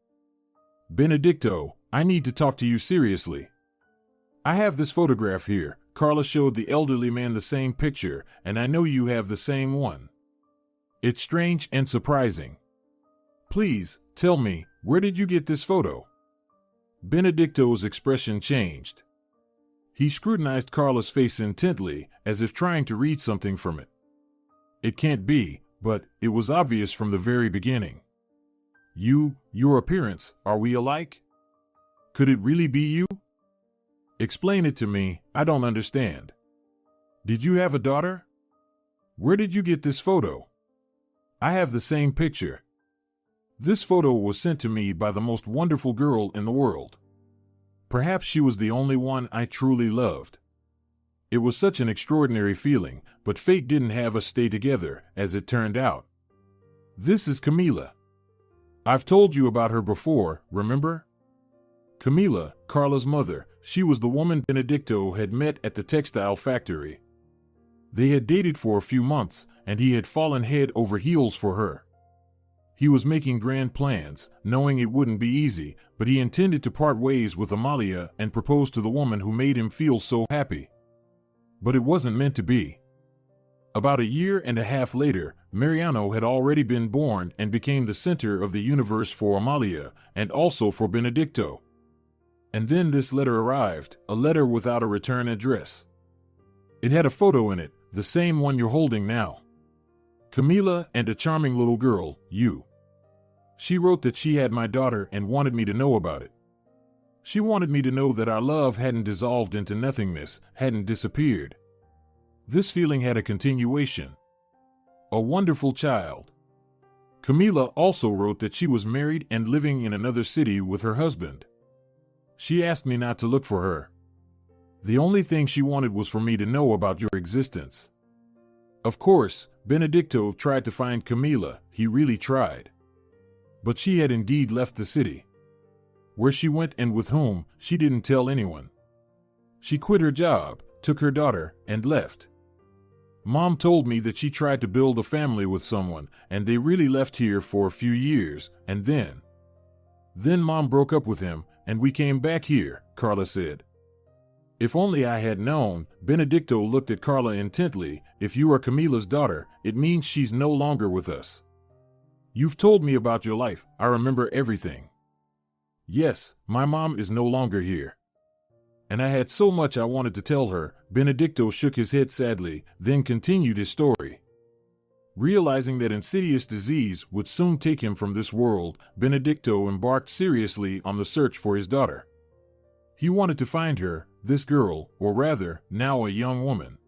Benedicto, I need to talk to you seriously. I have this photograph here. Carla showed the elderly man the same picture, and I know you have the same one. It's strange and surprising. Please, tell me, where did you get this photo? Benedicto's expression changed. He scrutinized Carla's face intently, as if trying to read something from it. It can't be, but it was obvious from the very beginning. Your appearance, are we alike? Could it really be you? Explain it to me, I don't understand. Did you have a daughter? Where did you get this photo? I have the same picture. This photo was sent to me by the most wonderful girl in the world. Perhaps she was the only one I truly loved. It was such an extraordinary feeling, but fate didn't have us stay together, as it turned out. This is Camila. I've told you about her before, remember? Camila, Carla's mother, she was the woman Benedicto had met at the textile factory. They had dated for a few months, and he had fallen head over heels for her. He was making grand plans, knowing it wouldn't be easy, but he intended to part ways with Amalia and propose to the woman who made him feel so happy. But it wasn't meant to be. About a year and a half later, Mariano had already been born and became the center of the universe for Amalia, and also for Benedicto. And then this letter arrived, a letter without a return address. It had a photo in it, the same one you're holding now. Camila and a charming little girl, you. She wrote that she had my daughter and wanted me to know about it. She wanted me to know that our love hadn't dissolved into nothingness, hadn't disappeared. This feeling had a continuation. A wonderful child. Camila also wrote that she was married and living in another city with her husband. She asked me not to look for her. The only thing she wanted was for me to know about your existence. Of course, Benedicto tried to find Camila, he really tried. But she had indeed left the city. Where she went and with whom, she didn't tell anyone. She quit her job, took her daughter, and left. Mom told me that she tried to build a family with someone, and they really left here for a few years, and then Mom broke up with him, and we came back here, Carla said. If only I had known, Benedicto looked at Carla intently. If you are Camila's daughter, it means she's no longer with us. You've told me about your life, I remember everything. Yes, my mom is no longer here. And I had so much I wanted to tell her. Benedicto shook his head sadly, then continued his story. Realizing that insidious disease would soon take him from this world, Benedicto embarked seriously on the search for his daughter. He wanted to find her, this girl, or rather, now a young woman.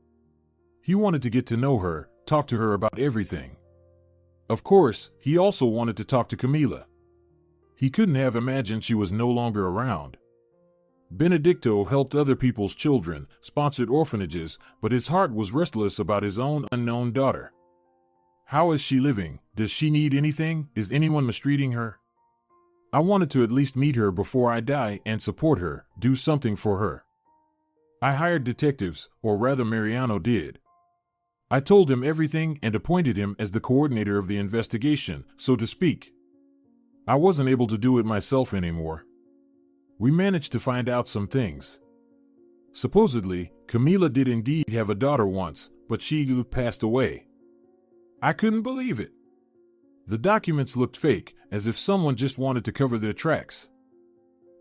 He wanted to get to know her, talk to her about everything. Of course, he also wanted to talk to Camila. He couldn't have imagined she was no longer around. Benedicto helped other people's children, sponsored orphanages, but his heart was restless about his own unknown daughter. How is she living? Does she need anything? Is anyone mistreating her? I wanted to at least meet her before I die and support her, do something for her. I hired detectives, or rather Mariano did. I told him everything and appointed him as the coordinator of the investigation, so to speak. I wasn't able to do it myself anymore. We managed to find out some things. Supposedly, Camila did indeed have a daughter once, but she passed away. I couldn't believe it. The documents looked fake, as if someone just wanted to cover their tracks.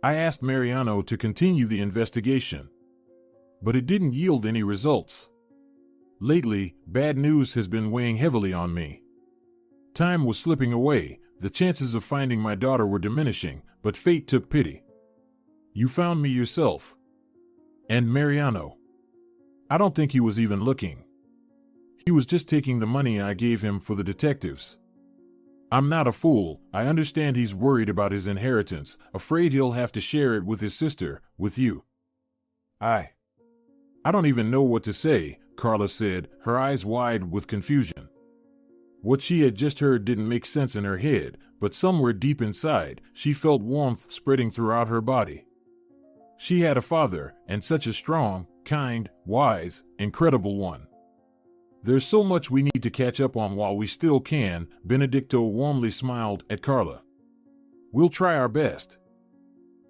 I asked Mariano to continue the investigation, but it didn't yield any results. Lately, bad news has been weighing heavily on me. Time was slipping away, the chances of finding my daughter were diminishing, but fate took pity. You found me yourself. And Mariano. I don't think he was even looking. He was just taking the money I gave him for the detectives. I'm not a fool. I understand he's worried about his inheritance, afraid he'll have to share it with his sister, with you. I don't even know what to say, Carla said, her eyes wide with confusion. What she had just heard didn't make sense in her head, but somewhere deep inside, she felt warmth spreading throughout her body. She had a father, and such a strong, kind, wise, incredible one. There's so much we need to catch up on while we still can, Benedicto warmly smiled at Carla. We'll try our best.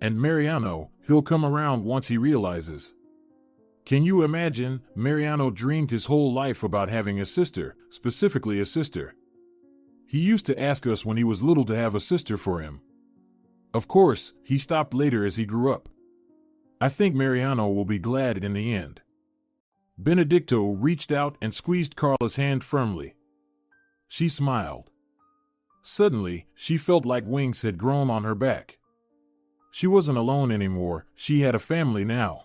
And Mariano, he'll come around once he realizes. Can you imagine? Mariano dreamed his whole life about having a sister, specifically a sister. He used to ask us when he was little to have a sister for him. Of course, he stopped later as he grew up. I think Mariano will be glad in the end. Benedicto reached out and squeezed Carla's hand firmly. She smiled. Suddenly, she felt like wings had grown on her back. She wasn't alone anymore, she had a family now.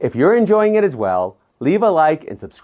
If you're enjoying it as well, leave a like and subscribe.